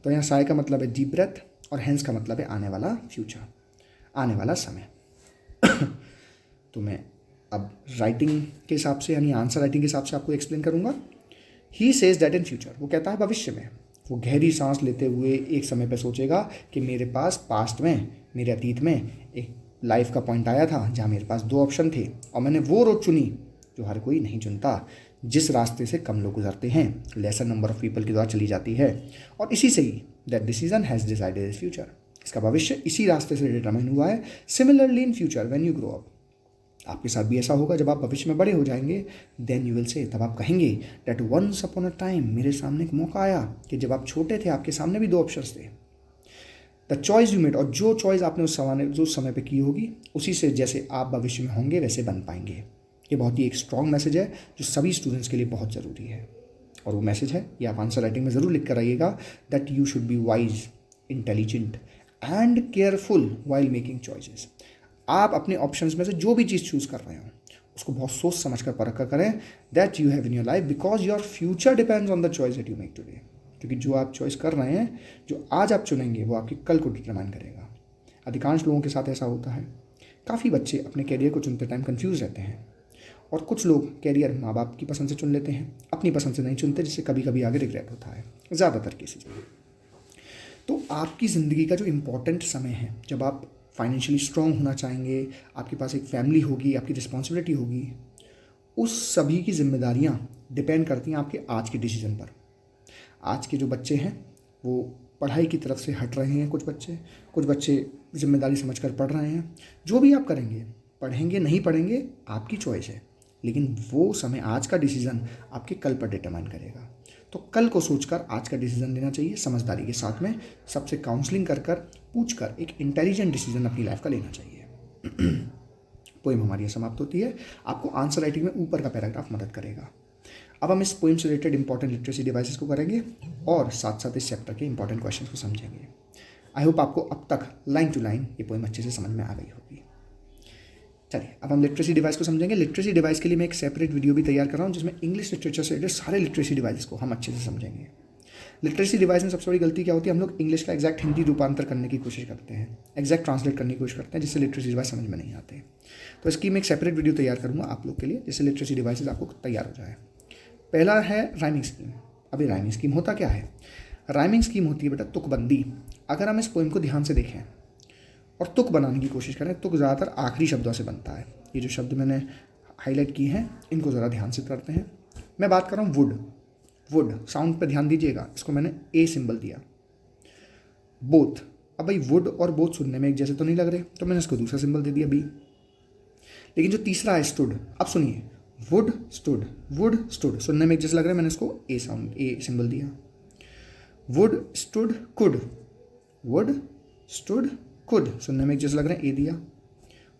तो यहाँ साय का मतलब है डीप ब्रेथ, और हेंस का मतलब है आने वाला फ्यूचर, आने वाला समय। तो मैं अब राइटिंग के हिसाब से, यानी आंसर राइटिंग के हिसाब से आपको एक्सप्लेन करूँगा। He says that in future, वो कहता है भविष्य में, वो गहरी सांस लेते हुए एक समय पर सोचेगा कि मेरे पास पास्ट में, मेरे अतीत में एक लाइफ का पॉइंट आया था जहाँ मेरे पास 2 ऑप्शन थे और मैंने वो रोड चुनी जो हर कोई नहीं चुनता, जिस रास्ते से कम लोग गुजरते हैं, लेसर नंबर ऑफ पीपल के द्वारा चली जाती है। और इसी से ही that decision has decided his future, इसका भविष्य इसी रास्ते से डिटरमाइन हुआ है। Similarly in future when you grow up, आपके साथ भी ऐसा होगा जब आप भविष्य में बड़े हो जाएंगे। देन यू विल से, तब आप कहेंगे that once upon a time, मेरे सामने एक मौका आया कि जब आप छोटे थे आपके सामने भी 2 ऑप्शंस थे। द चॉइस यू मेड, और जो चॉइस आपने उस समय पे की होगी उसी से जैसे आप भविष्य में होंगे वैसे बन पाएंगे। ये बहुत ही एक स्ट्रॉन्ग मैसेज है जो सभी स्टूडेंट्स के लिए बहुत ज़रूरी है। और वो मैसेज है, ये आप आंसर राइटिंग में ज़रूर लिख कर आइएगा, that you should be wise, intelligent and careful while making choices. आप अपने ऑप्शंस में से जो भी चीज़ चूज़ कर रहे हो उसको बहुत सोच समझ कर परख कर करें, that you have in your life, because your future depends on the choice that you make today. क्योंकि जो आप चॉइस कर रहे हैं, जो आज आप चुनेंगे, वो आपके कल को डिटरमाइन करेगा। अधिकांश लोगों के साथ ऐसा होता है। काफ़ी बच्चे अपने कैरियर को चुनते टाइम कंफ्यूज रहते हैं, और कुछ लोग कैरियर माँ बाप की पसंद से चुन लेते हैं, अपनी पसंद से नहीं चुनते, जिससे कभी कभी आगे रिग्रेट होता है, ज़्यादातर केसेस में। तो आपकी ज़िंदगी का जो इम्पोर्टेंट समय है, जब आप फाइनेंशियली स्ट्रॉन्ग होना चाहेंगे, आपके पास एक फैमिली होगी, आपकी रिस्पॉन्सिबिलिटी होगी, उस सभी की जिम्मेदारियाँ डिपेंड करती हैं आपके आज के डिसीजन पर। आज के जो बच्चे हैं वो पढ़ाई की तरफ से हट रहे हैं, कुछ बच्चे जिम्मेदारी समझकर पढ़ रहे हैं। जो भी आप करेंगे, पढ़ेंगे नहीं पढ़ेंगे, आपकी चॉइस है, लेकिन वो समय, आज का डिसीज़न आपके कल पर डिटरमाइन करेगा। तो कल को सोचकर आज का डिसीजन लेना चाहिए, समझदारी के साथ में, सबसे काउंसलिंग कर पूछ कर एक इंटेलिजेंट डिसीजन अपनी लाइफ का लेना चाहिए। पोएम हमारी समाप्त होती है। आपको आंसर राइटिंग में ऊपर का पैराग्राफ मदद करेगा। अब हम इस पोएम से रिलेटेड इंपॉर्टेंट लिटरेसी डिवाइसेस को करेंगे और साथ साथ इस चैप्टर के इंपॉर्टेंट क्वेश्चन को समझेंगे। आई होप आपको अब तक लाइन टू लाइन ये पोएम अच्छे से समझ में आ गई होगी। चलिए अब हम लिटरेसी डिवाइस को समझेंगे। लिटरेसी डिवाइस के लिए मैं एक सेपरेट वीडियो भी तैयार कर रहा हूँ जिसमें इंग्लिश लिटरेचर से रिलेटेड सारे लिटरेसी डिवाइस को हम अच्छे से समझेंगे। लिटरेसी डिवाइस में सबसे बड़ी गलती क्या होती है, हम लोग इंग्लिश का एग्जैक्ट हिंदी रूपांतर करने की कोशिश करते हैं, एग्जैक्ट ट्रांसलेट करने की कोशिश करते हैं, जिससे लिटरेसी डिवाइस समझ में नहीं आते। तो इसकी मैं एक सेपरेट वीडियो तैयार करूँगा आप लोग के लिए, जिससे लिटरेसी डिवाइसेज आपको तैयार हो जाए। पहला है राइमिंग स्कीम। अभी राइमिंग स्कीम होता क्या है? राइमिंग स्कीम होती है बेटा तुकबंदी। अगर हम इस पोएम को ध्यान से देखें और तुक बनाने की कोशिश करें, तुक ज़्यादातर आखिरी शब्दों से बनता है। ये जो शब्द मैंने हाईलाइट किए हैं इनको ज़रा ध्यान से करते हैं। मैं बात कर रहा हूँ वुड। वुड साउंड पर ध्यान दीजिएगा, इसको मैंने ए सिंबल दिया। बोथ, अब भाई वुड और बोथ सुनने में एक जैसे तो नहीं लग रहे, तो मैंने इसको दूसरा सिंबल दे दिया बी। लेकिन जो तीसरा है स्टूड, अब सुनिए, वुड स्टूड सुनने में एक जैसे लग रहा है, मैंने इसको ए सिंबल दिया। Would stood could, would stood could सुनने में एक जैसे लग रहा है, ए दिया।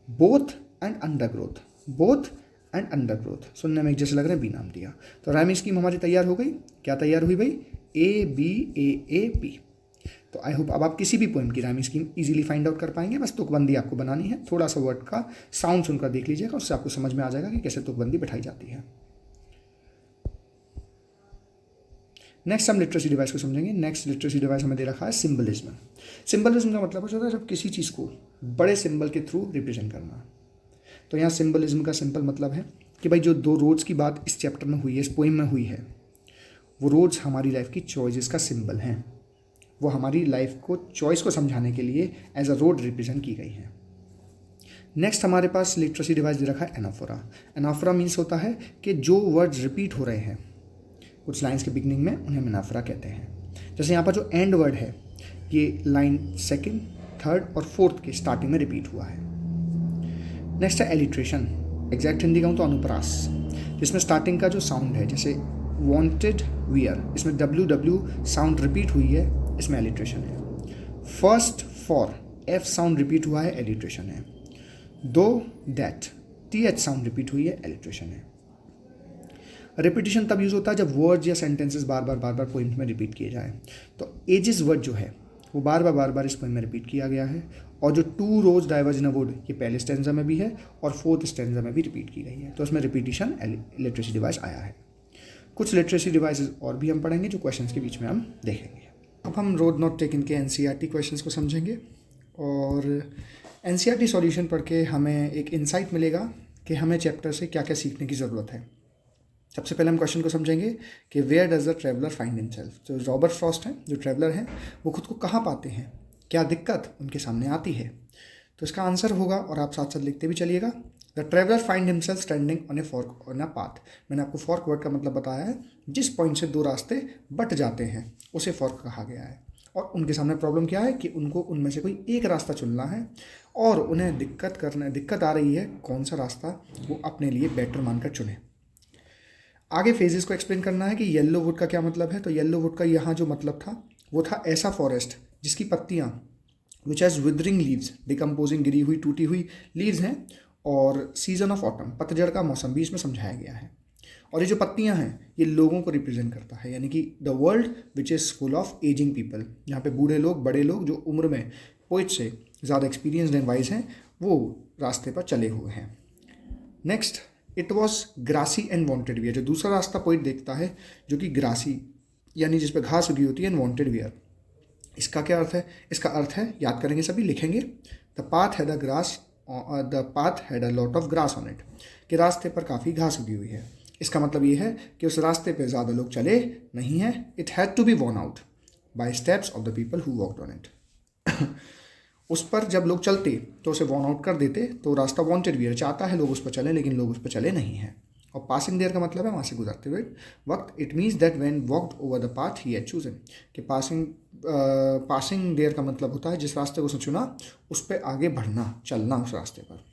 Both and undergrowth, both and undergrowth सुनने में एक जैसे लग रहा है, बी नाम दिया। तो राइमिंग स्कीम हमारी तैयार हो गई। क्या तैयार हुई भाई? A B A B. तो आई होप अब आप किसी भी पोएम की rhyming scheme easily find out कर पाएंगे। बस तुकबंदी आपको बनानी है, थोड़ा सा वर्ड का साउंड सुनकर देख लीजिएगा, उससे आपको समझ में आ जाएगा कि कैसे तुकबंदी बैठाई जाती है। नेक्स्ट हम लिटरेसी डिवाइस को समझेंगे। नेक्स्ट लिटरेसी डिवाइस हमें दे रखा है सिंबलिज्म। सिंबलिज्म का मतलब होता है जब किसी चीज़ को बड़े सिंबल के थ्रू रिप्रेजेंट करना। तो यहाँ सिंबलिज्म का सिंपल मतलब है कि भाई जो 2 रोड्स की बात इस चैप्टर में हुई है, इस पोएम में हुई है, वो रोड्स हमारी लाइफ की चॉइसेस का सिंबल हैं। वो हमारी लाइफ को, चॉइस को समझाने के लिए एज अ रोड रिप्रेजेंट की गई है। नेक्स्ट हमारे पास लिटरेसी डिवाइस दे रखा है एनाफोरा। एनाफोरा मीन्स होता है कि जो वर्ड्स रिपीट हो रहे हैं कुछ लाइन्स के बिगनिंग में, उन्हें एनाफोरा कहते हैं। जैसे यहाँ पर जो एंड वर्ड है, ये लाइन 2nd, 3rd और 4th के स्टार्टिंग में रिपीट हुआ है। नेक्स्ट है एलिट्रेशन। एग्जैक्ट हिंदी कहूँ तो अनुप्रास, जिसमें स्टार्टिंग का जो साउंड है, जैसे वांटेड वियर, इसमें WW साउंड रिपीट हुई है, इसमें एलिट्रेशन है। First for, F sound repeat हुआ है, एलिट्रेशन है। दो दैट, TH साउंड रिपीट हुई है, एलिट्रेशन है। रिपीटिशन तब यूज़ होता है जब वर्ड्स या सेंटेंसेस बार बार पोइम में रिपीट किए जाए। तो एजिस वर्ड जो है वो बार बार इस पोइम में रिपीट किया गया है। और जो 2 रोज डाइवर्ज इन अ वुड, ये पहले स्टेंजा में भी है और 4th स्टेंजा में भी रिपीट की गई है। तो इसमें रिपीटिशन लिटरेसी डिवाइस आया है। कुछ लिटरेसी डिवाइसेस और भी हम पढ़ेंगे जो क्वेश्चंस के बीच में हम देखेंगे। अब हम रोड नॉट टेकन के NCERT क्वेश्चंस को समझेंगे और NCERT सॉल्यूशन पढ़ के हमें एक इंसाइट मिलेगा कि हमें चैप्टर से क्या क्या सीखने की ज़रूरत है। सबसे पहले हम क्वेश्चन को समझेंगे कि where does the traveller find himself. तो रॉबर्ट फ्रॉस्ट हैं जो ट्रैवलर हैं, वो खुद को कहाँ पाते हैं, क्या दिक्कत उनके सामने आती है। तो इसका आंसर होगा, और आप साथ साथ लिखते भी चलिएगा, the traveller find himself standing on A fork on a path. मैंने आपको फॉर्क वर्ड का मतलब बताया है, जिस पॉइंट से दो रास्ते बट जाते हैं उसे फॉर्क कहा गया है। और उनके सामने प्रॉब्लम क्या है कि उनको उनमें से कोई एक रास्ता चुनना है, और उन्हें दिक्कत आ रही है कौन सा रास्ता वो अपने लिए बेटर मानकर चुने। आगे फेजेस को एक्सप्लेन करना है कि येलो वुड का क्या मतलब है। तो येलो वुड का यहाँ जो मतलब था वो था ऐसा फॉरेस्ट जिसकी पत्तियाँ which has withering leaves, decomposing, गिरी हुई टूटी हुई लीव्स हैं, और सीजन ऑफ ऑटम, पतझड़ का मौसम भी इसमें समझाया गया है। और ये जो पत्तियां हैं ये लोगों को रिप्रेजेंट करता है, यानी कि the world which is full of ageing people, जहाँ पे बूढ़े लोग, बड़े लोग जो उम्र में पोइट से ज़्यादा एक्सपीरियंसड एंड वाइज हैं, वो रास्ते पर चले हुए हैं। Next, it was grassy and wanted wear. जो दूसरा रास्ता पोइट देखता है जो कि ग्रासी यानी जिस पर घास उगी होती है, एंड वॉन्टेड वियर। इसका क्या अर्थ है? इसका अर्थ है, याद करेंगे सभी, लिखेंगे, the path had a lot of grass on it, कि रास्ते पर काफ़ी घास उगी हुई है। इसका मतलब ये है कि उस रास्ते पे ज़्यादा लोग चले नहीं हैं। It had to be worn out by steps of the people who walked on it. उस पर जब लोग चलते तो उसे वॉर्न आउट कर देते, तो रास्ता वॉन्टेड वियर, चाहता है लोग उस पर चलें लेकिन लोग उस पर चले नहीं हैं। और पासिंग देयर का मतलब है वहाँ से गुजरते हुए वक्त। It means that when walked over the path he had chosen, कि पासिंग देयर का मतलब होता है जिस रास्ते को उसने चुना उस पर आगे बढ़ना, चलना उस रास्ते पर।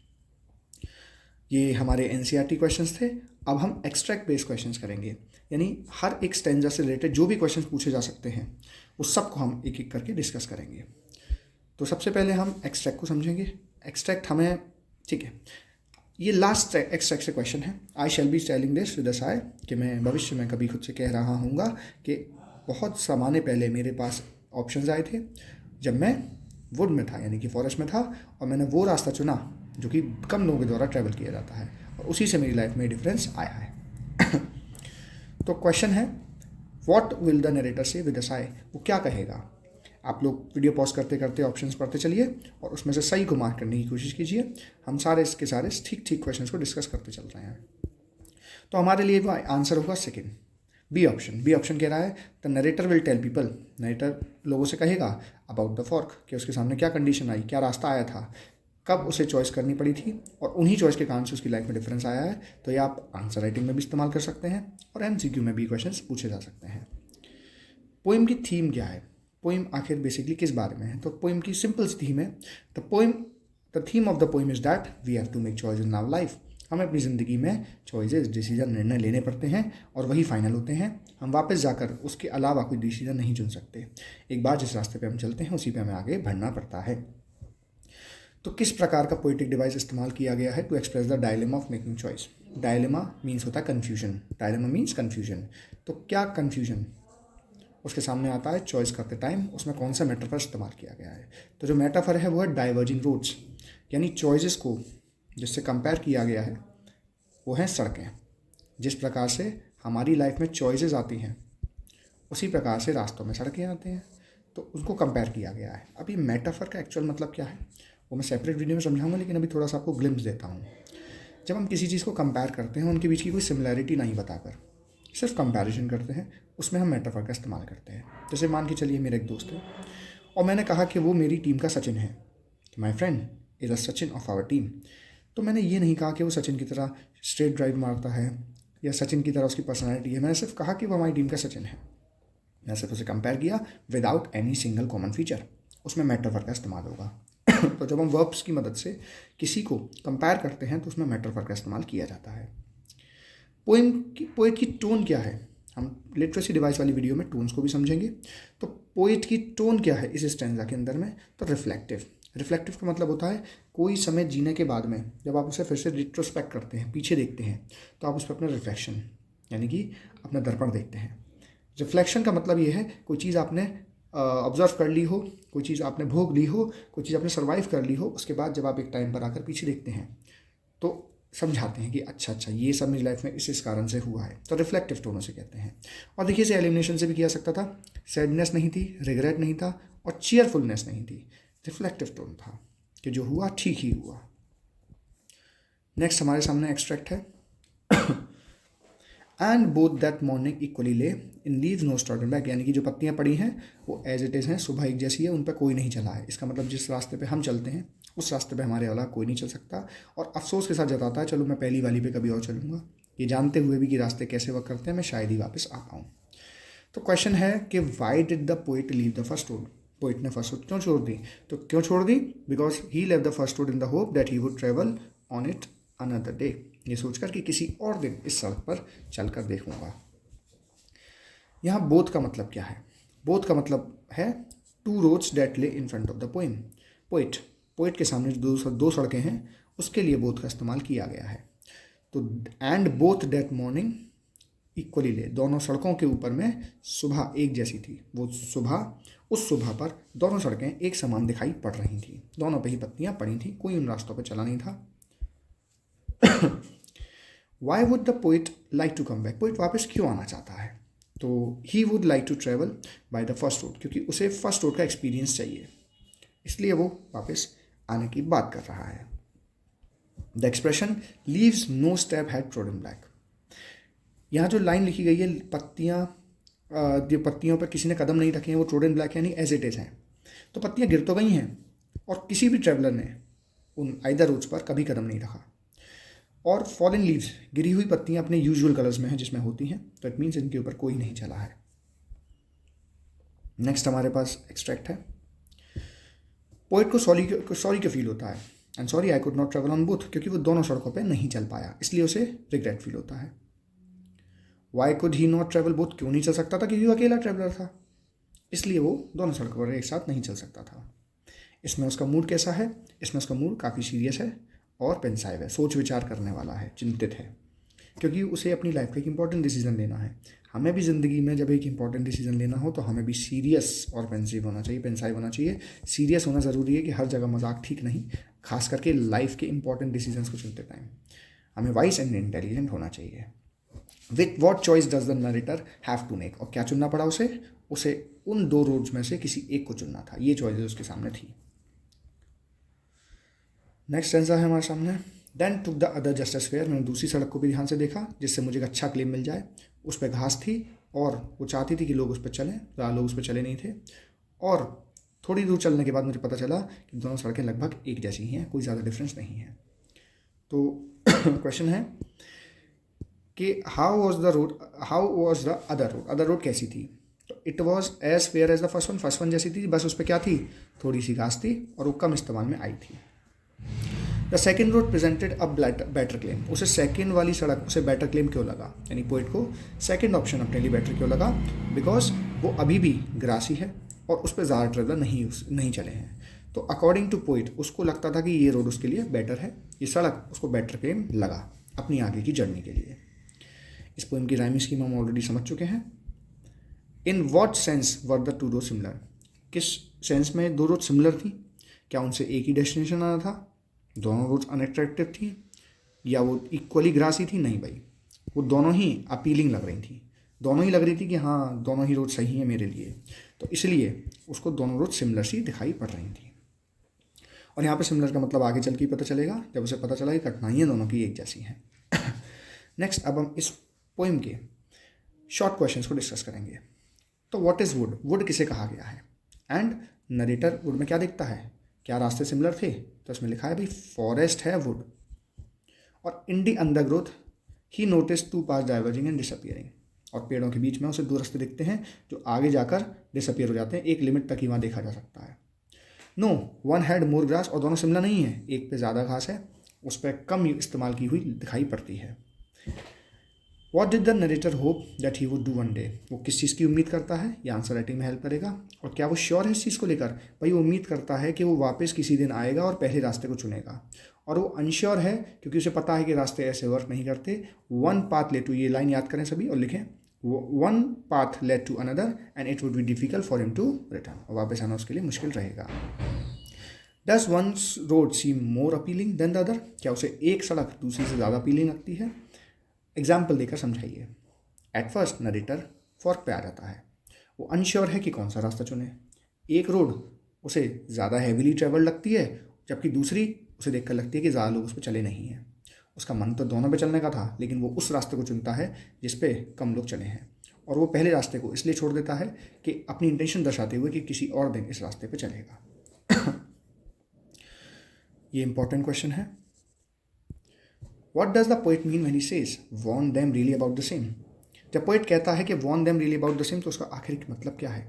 ये हमारे एनसीईआरटी क्वेश्चंस थे। अब हम एक्सट्रैक्ट बेस्ड क्वेश्चंस करेंगे, यानी हर एक स्टैंजा से रिलेटेड जो भी क्वेश्चंस पूछे जा सकते हैं उस सब को हम एक एक करके डिस्कस करेंगे। तो सबसे पहले हम एक्सट्रैक्ट को समझेंगे। एक्सट्रैक्ट हमें, ठीक है, ये लास्ट एक्सट्रैक्ट से क्वेश्चन है। I shall be telling this with a sigh, कि मैं भविष्य में कभी खुद से कह रहा हूँगा कि बहुत ज़माने पहले मेरे पास ऑप्शंस आए थे जब मैं वुड में था, यानी कि फॉरेस्ट में था, और मैंने वो रास्ता चुना जो कि कम लोगों के द्वारा ट्रैवल किया जाता है, और उसी से मेरी लाइफ में डिफरेंस आया है। तो क्वेश्चन है, व्हाट विल द नरेटर से विद अ साय, वो क्या कहेगा। आप लोग वीडियो पॉज करते करते ऑप्शंस पढ़ते चलिए और उसमें से सही को मार्क करने की कोशिश कीजिए। हम सारे इसके सारे ठीक ठीक क्वेश्चंस को डिस्कस करते चल रहे हैं। तो हमारे लिए वो आंसर होगा second, B option. B option कह रहा है the narrator will tell people, narrator लोगों से कहेगा अबाउट द फॉर्क, कि उसके सामने क्या कंडीशन आई, क्या रास्ता आया था, कब उसे चॉइस करनी पड़ी थी, और उन्हीं चॉइस के कारण से उसकी लाइफ में डिफरेंस आया है। तो ये आप आंसर राइटिंग में भी इस्तेमाल कर सकते हैं और एमसीक्यू में भी क्वेश्चन पूछे जा सकते हैं। पोइम की थीम क्या है, पोइम आखिर बेसिकली किस बारे में है। तो पोइम की सिंपल थीम है, the theme of the poem is that we have to make choice in our life. हमें अपनी ज़िंदगी में चॉइसेस, डिसीजन, निर्णय लेने पड़ते हैं और वही फाइनल होते हैं। हम वापस जाकर उसके अलावा कोई डिसीजन नहीं चुन सकते। एक बार जिस रास्ते पे हम चलते हैं उसी पे हमें आगे बढ़ना पड़ता है। तो किस प्रकार का पोइटिक डिवाइस इस्तेमाल किया गया है to express the dilemma of making choice. Dilemma means होता है कन्फ्यूजन, डायलेमा मीन्स कन्फ्यूजन। तो क्या कन्फ्यूजन उसके सामने आता है चॉइस करते टाइम, उसमें कौन सा मेटाफर इस्तेमाल किया गया है। तो जो मेटाफर है वो है डाइवर्जिंग रोड्स, यानी चॉइसेस को जिससे कंपेयर किया गया है वो हैं सड़कें। जिस प्रकार से हमारी लाइफ में चॉइसेस आती हैं उसी प्रकार से रास्तों में सड़कें आती हैं, तो उसको कंपेयर किया गया है। अब ये मेटाफर का एक्चुअल मतलब क्या है वो मैं सेपरेट वीडियो में समझाऊंगा, लेकिन अभी थोड़ा सा आपको ग्लिम्स देता हूँ। जब हम किसी चीज़ को कंपेयर करते हैं उनके बीच की कोई सिमिलैरिटी नहीं बताकर सिर्फ कंपैरिजन करते हैं, उसमें हम मेटाफर का इस्तेमाल करते हैं। जैसे मान के चलिए मेरा एक दोस्त है और मैंने कहा कि वो मेरी टीम का सचिन है, my friend is a Sachin of our team. तो मैंने ये नहीं कहा कि वो सचिन की तरह स्ट्रेट ड्राइव मारता है या सचिन की तरह उसकी पर्सनैलिटी है। मैंने सिर्फ कहा कि वो हमारी टीम का सचिन है। मैंने सिर्फ उसे कंपेयर किया without any single common feature, उसमें मेटाफर का इस्तेमाल होगा। तो जब हम वर्ब्स की मदद से किसी को कंपेयर करते हैं तो उसमें मेटाफर का इस्तेमाल किया जाता है। पोएट की टोन क्या है, हम लिटरेसी डिवाइस वाली वीडियो में टोन्स को भी समझेंगे। तो पोएट की टोन क्या है इस स्टैंजा के अंदर में, तो रिफ्लेक्टिव। रिफ्लेक्टिव का मतलब होता है कोई समय जीने के बाद में जब आप उसे फिर से रिट्रोस्पेक्ट करते हैं, पीछे देखते हैं, तो आप उस पर अपना रिफ्लेक्शन यानी कि अपना दर्पण देखते हैं। रिफ्लेक्शन का मतलब ये है कोई चीज़ आपने ऑब्जर्व कर ली हो, कोई चीज़ आपने भोग ली हो, कोई चीज़ आपने सर्वाइव कर ली हो, उसके बाद जब आप एक टाइम पर आकर पीछे देखते हैं तो समझाते हैं कि अच्छा ये सब मेरी लाइफ में इस कारण से हुआ है। तो रिफ्लेक्टिव टोन उसे कहते हैं। और देखिए इसे एलिमिनेशन से भी किया सकता था, सैडनेस नहीं थी, रिग्रेट नहीं था और चीयरफुलनेस नहीं थी, रिफ्लेक्टिव टोन था कि जो हुआ ठीक ही हुआ। नेक्स्ट हमारे सामने एक्सट्रैक्ट है and both that morning equally lay in leaves no started back, यानी कि जो पत्तियां पड़ी हैं वो एज इट इज़ हैं, सुबह एक जैसी है, उन पर कोई नहीं चला है। इसका मतलब जिस रास्ते पे हम चलते हैं उस रास्ते पे हमारे वाला कोई नहीं चल सकता, और अफसोस के साथ जताता है चलो मैं पहली वाली पे कभी और चलूँगा, ये जानते हुए भी कि रास्ते कैसे वर्क करते हैं, मैं शायद ही वापस आ पाऊँ। तो क्वेश्चन है कि Y did the poet leave the first road, poet ने फर्स्ट रोड क्यों छोड़ दी? तो क्यों छोड़ दी? बिकॉज ही लेव the first road in the hope that he would travel on it another day, ये सोचकर कि किसी और दिन इस सड़क पर चलकर देखूंगा। यहाँ बोथ का मतलब क्या है? बोथ का मतलब है टू रोड्स डेट ले in front of the poem. Poet के सामने जो दो सड़कें हैं उसके लिए बोथ का इस्तेमाल किया गया है। तो and both that morning equally lay, दोनों सड़कों के ऊपर में सुबह एक जैसी थी। वो सुबह, उस सुबह पर दोनों सड़कें एक समान दिखाई पड़ रही थी, दोनों पे ही पत्तियां पड़ी थी, कोई उन रास्तों पर चला नहीं था। Why would the poet like to come back, poet वापस क्यों आना चाहता है? तो he would like to travel by the first road, क्योंकि उसे फर्स्ट रोड का एक्सपीरियंस चाहिए, इसलिए वो वापस आने की बात कर रहा है। The expression leaves no step had trodden black, यहाँ जो लाइन लिखी गई है पत्तियाँ, जो पत्तियों पर किसी ने कदम नहीं रखे हैं वो ट्रोडन ब्लैक यानी एज इट इज़ हैं। तो पत्तियाँ गिर तो गई हैं और किसी भी ट्रेवलर ने उन आइदर रोड्स पर कभी कदम नहीं रखा। और फॉलन लीव्स, गिरी हुई पत्तियाँ अपने यूजुअल कलर्स में हैं जिसमें होती हैं, तो इट मीन्स इनके ऊपर कोई नहीं चला है। नेक्स्ट हमारे पास एक्सट्रैक्ट है। पोइट को सॉरी क्यों फील होता है? And sorry I could not travel on both, क्योंकि वो दोनों सड़कों पे नहीं चल पाया, इसलिए उसे रिग्रेट फील होता है। Y could he not travel both, क्यों नहीं चल सकता था? क्योंकि वो अकेला ट्रेवलर था, इसलिए वो दोनों सड़कों पर एक साथ नहीं चल सकता था। इसमें उसका मूड कैसा है? इसमें उसका मूड काफ़ी सीरियस है और पेंसाइव है, सोच विचार करने वाला है, चिंतित है, क्योंकि उसे अपनी लाइफ का एक इंपॉर्टेंट डिसीजन लेना है। हमें भी ज़िंदगी में जब एक इंपॉर्टेंट डिसीजन लेना हो तो हमें भी सीरियस और पेंसाइव होना चाहिए। सीरियस होना ज़रूरी है कि हर जगह मजाक ठीक नहीं, खास करके लाइफ के इंपॉर्टेंट डिसीजंस को चुनते टाइम हमें वाइस एंड इंटेलिजेंट होना चाहिए। With what choice does the narrator have to make, और क्या चुनना पड़ा उसे उन दो रोड्स में से किसी एक को चुनना था, ये चॉइसेस उसके सामने थी। नेक्स्ट स्टेंजा है हमारे सामने। Then took the other just as fair, मैंने दूसरी सड़क को भी ध्यान से देखा जिससे मुझे एक अच्छा क्लेम मिल जाए। उस पर घास थी और वो चाहती थी कि लोग उस पर चलें, ज़्यादा लोग उस पर चले नहीं थे, और थोड़ी दूर चलने के बाद मुझे पता चला कि दोनों सड़कें लगभग एक जैसी हैं, कोई ज़्यादा डिफरेंस नहीं है। तो क्वेश्चन है कि how was the other road कैसी थी? तो it was as fair as the first one जैसी थी, बस उस पर क्या थी, थोड़ी सी घास थी और वो कम इस्तेमाल में आई थी। The second road presented a better claim, उसे सेकेंड वाली सड़क उसे बेटर क्लेम क्यों लगा, यानी पोइट को सेकेंड ऑप्शन अपने लिए बेटर क्यों लगा? बिकॉज वो अभी भी ग्रासी है और उस पर ज़्यादा ट्रेवलर नहीं चले हैं। तो अकॉर्डिंग टू पोइट उसको लगता था कि ये रोड उसके लिए बेटर है, ये सड़क उसको बेटर क्लेम लगा अपनी आगे की जर्नी के लिए। इस पोइम की राइमिंग स्कीम हम ऑलरेडी समझ चुके हैं। In what sense were the two road similar, किस सेंस में दो रोड सिमिलर थी? क्या उनसे एक ही डेस्टिनेशन आना था? दोनों रोड्स अनअट्रैक्टिव थी या वो इक्वली ग्रासी थी? नहीं भाई, वो दोनों ही अपीलिंग लग रही थी, दोनों ही लग रही थी कि हाँ दोनों ही रोड सही है मेरे लिए, तो इसलिए उसको दोनों रोड सिमिलर सी दिखाई पड़ रही थी। और यहाँ पे सिमिलर का मतलब आगे चल के ही पता चलेगा जब उसे पता चला कि कठिनाइयाँ दोनों की एक जैसी हैं। नेक्स्ट अब हम इस पोइम के शॉर्ट क्वेश्चंस को डिस्कस करेंगे। तो व्हाट इज़ वुड, वुड किसे कहा गया है? एंड नरेटर वुड में क्या दिखता है, क्या रास्ते सिमिलर थे? तो इसमें लिखा है भाई फॉरेस्ट है वुड। और in the undergrowth he notice two paths diverging and disappearing, और पेड़ों के बीच में उसे दो रास्ते दिखते हैं जो आगे जाकर डिसअपियर हो जाते हैं, एक लिमिट तक ही वहाँ देखा जा सकता है। No one had more grass, और दोनों सिमिलर नहीं है, एक पे ज़्यादा घास है, उस पर कम इस्तेमाल की हुई दिखाई पड़ती है। What did the narrator hope that he would do one day, वो किस चीज़ की उम्मीद करता है, ये आंसर राइटिंग में हेल्प करेगा। और क्या वो श्योर है इस चीज़ को लेकर? भाई वो उम्मीद करता है कि वो वापस किसी दिन आएगा और पहले रास्ते को चुनेगा, और वो अनश्योर है क्योंकि उसे पता है कि रास्ते ऐसे वर्क नहीं करते। वन पाथ लेट टू, ये लाइन याद करें सभी और लिखें, one path led to another and it would be difficult for him to return, और वापस आना उसके लिए मुश्किल रहेगा। Does one road seem more appealing than the other, क्या उसे एक सड़क दूसरी से ज़्यादा अपीलिंग लगती है? एग्जाम्पल देकर समझाइए। एट फर्स्ट नरेटर फॉर्क पे आ जाता है, वो अनश्योर है कि कौन सा रास्ता चुने। एक रोड उसे ज़्यादा हैवीली ट्रेवल लगती है जबकि दूसरी उसे देखकर लगती है कि ज़्यादा लोग उस पर चले नहीं हैं। उसका मन तो दोनों पे चलने का था, लेकिन वो उस रास्ते को चुनता है जिस पे कम लोग चले हैं, और वो पहले रास्ते को इसलिए छोड़ देता है कि अपनी इंटेंशन दर्शाते हुए कि किसी और दिन इस रास्ते पे चलेगा। ये इंपॉर्टेंट क्वेश्चन है। What does the poet mean when he says warn them really about the same? जब पोइट कहता है कि warn them really about the same, तो उसका आखिरी मतलब क्या है?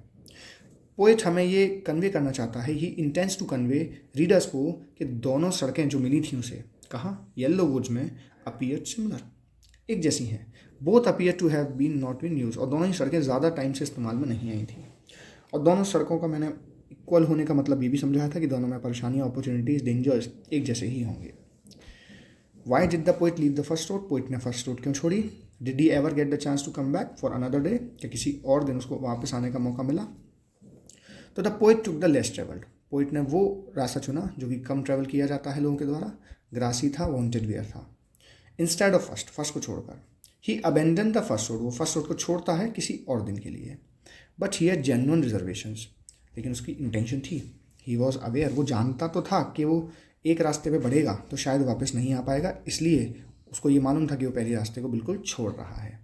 पोइट हमें ये कन्वे करना चाहता है, he intends to convey readers को, कि दोनों सड़कें जो मिली थी उसे, कहाँ, येलो वुड्स में, अपीयर सिमिलर, एक जैसी हैं। Both appear to have been not been used, और दोनों ही सड़कें ज़्यादा टाइम से इस्तेमाल में नहीं आई थी। और दोनों सड़कों का मैंने इक्वल होने का मतलब ये भी समझाया था कि दोनों में परेशानियाँ, अपॉर्चुनिटीज़, डेंजर्स एक जैसे ही होंगे। Why did the poet leave the first road? Poet ने फर्स्ट रोड क्यों छोड़ी? Did he ever get the chance to come back for another day? क्या किसी और दिन उसको वापस आने का मौका मिला? तो the poet took the less travelled, poet ने वो रास्ता चुना जो कि कम ट्रैवल किया जाता है लोगों के द्वारा, ग्रासी था, वांटेड वेयर था। इंस्टेड ऑफ फर्स्ट को छोड़कर, ही अबेंडन द फर्स्ट रोड, वो फर्स्ट रोड को छोड़ता है किसी और दिन के लिए। But he had genuine reservations, लेकिन उसकी इंटेंशन थी, ही वॉज अवेयर, वो जानता तो था कि वो एक रास्ते पे बढ़ेगा तो शायद वापस नहीं आ पाएगा, इसलिए उसको ये मालूम था कि वो पहले रास्ते को बिल्कुल छोड़ रहा है।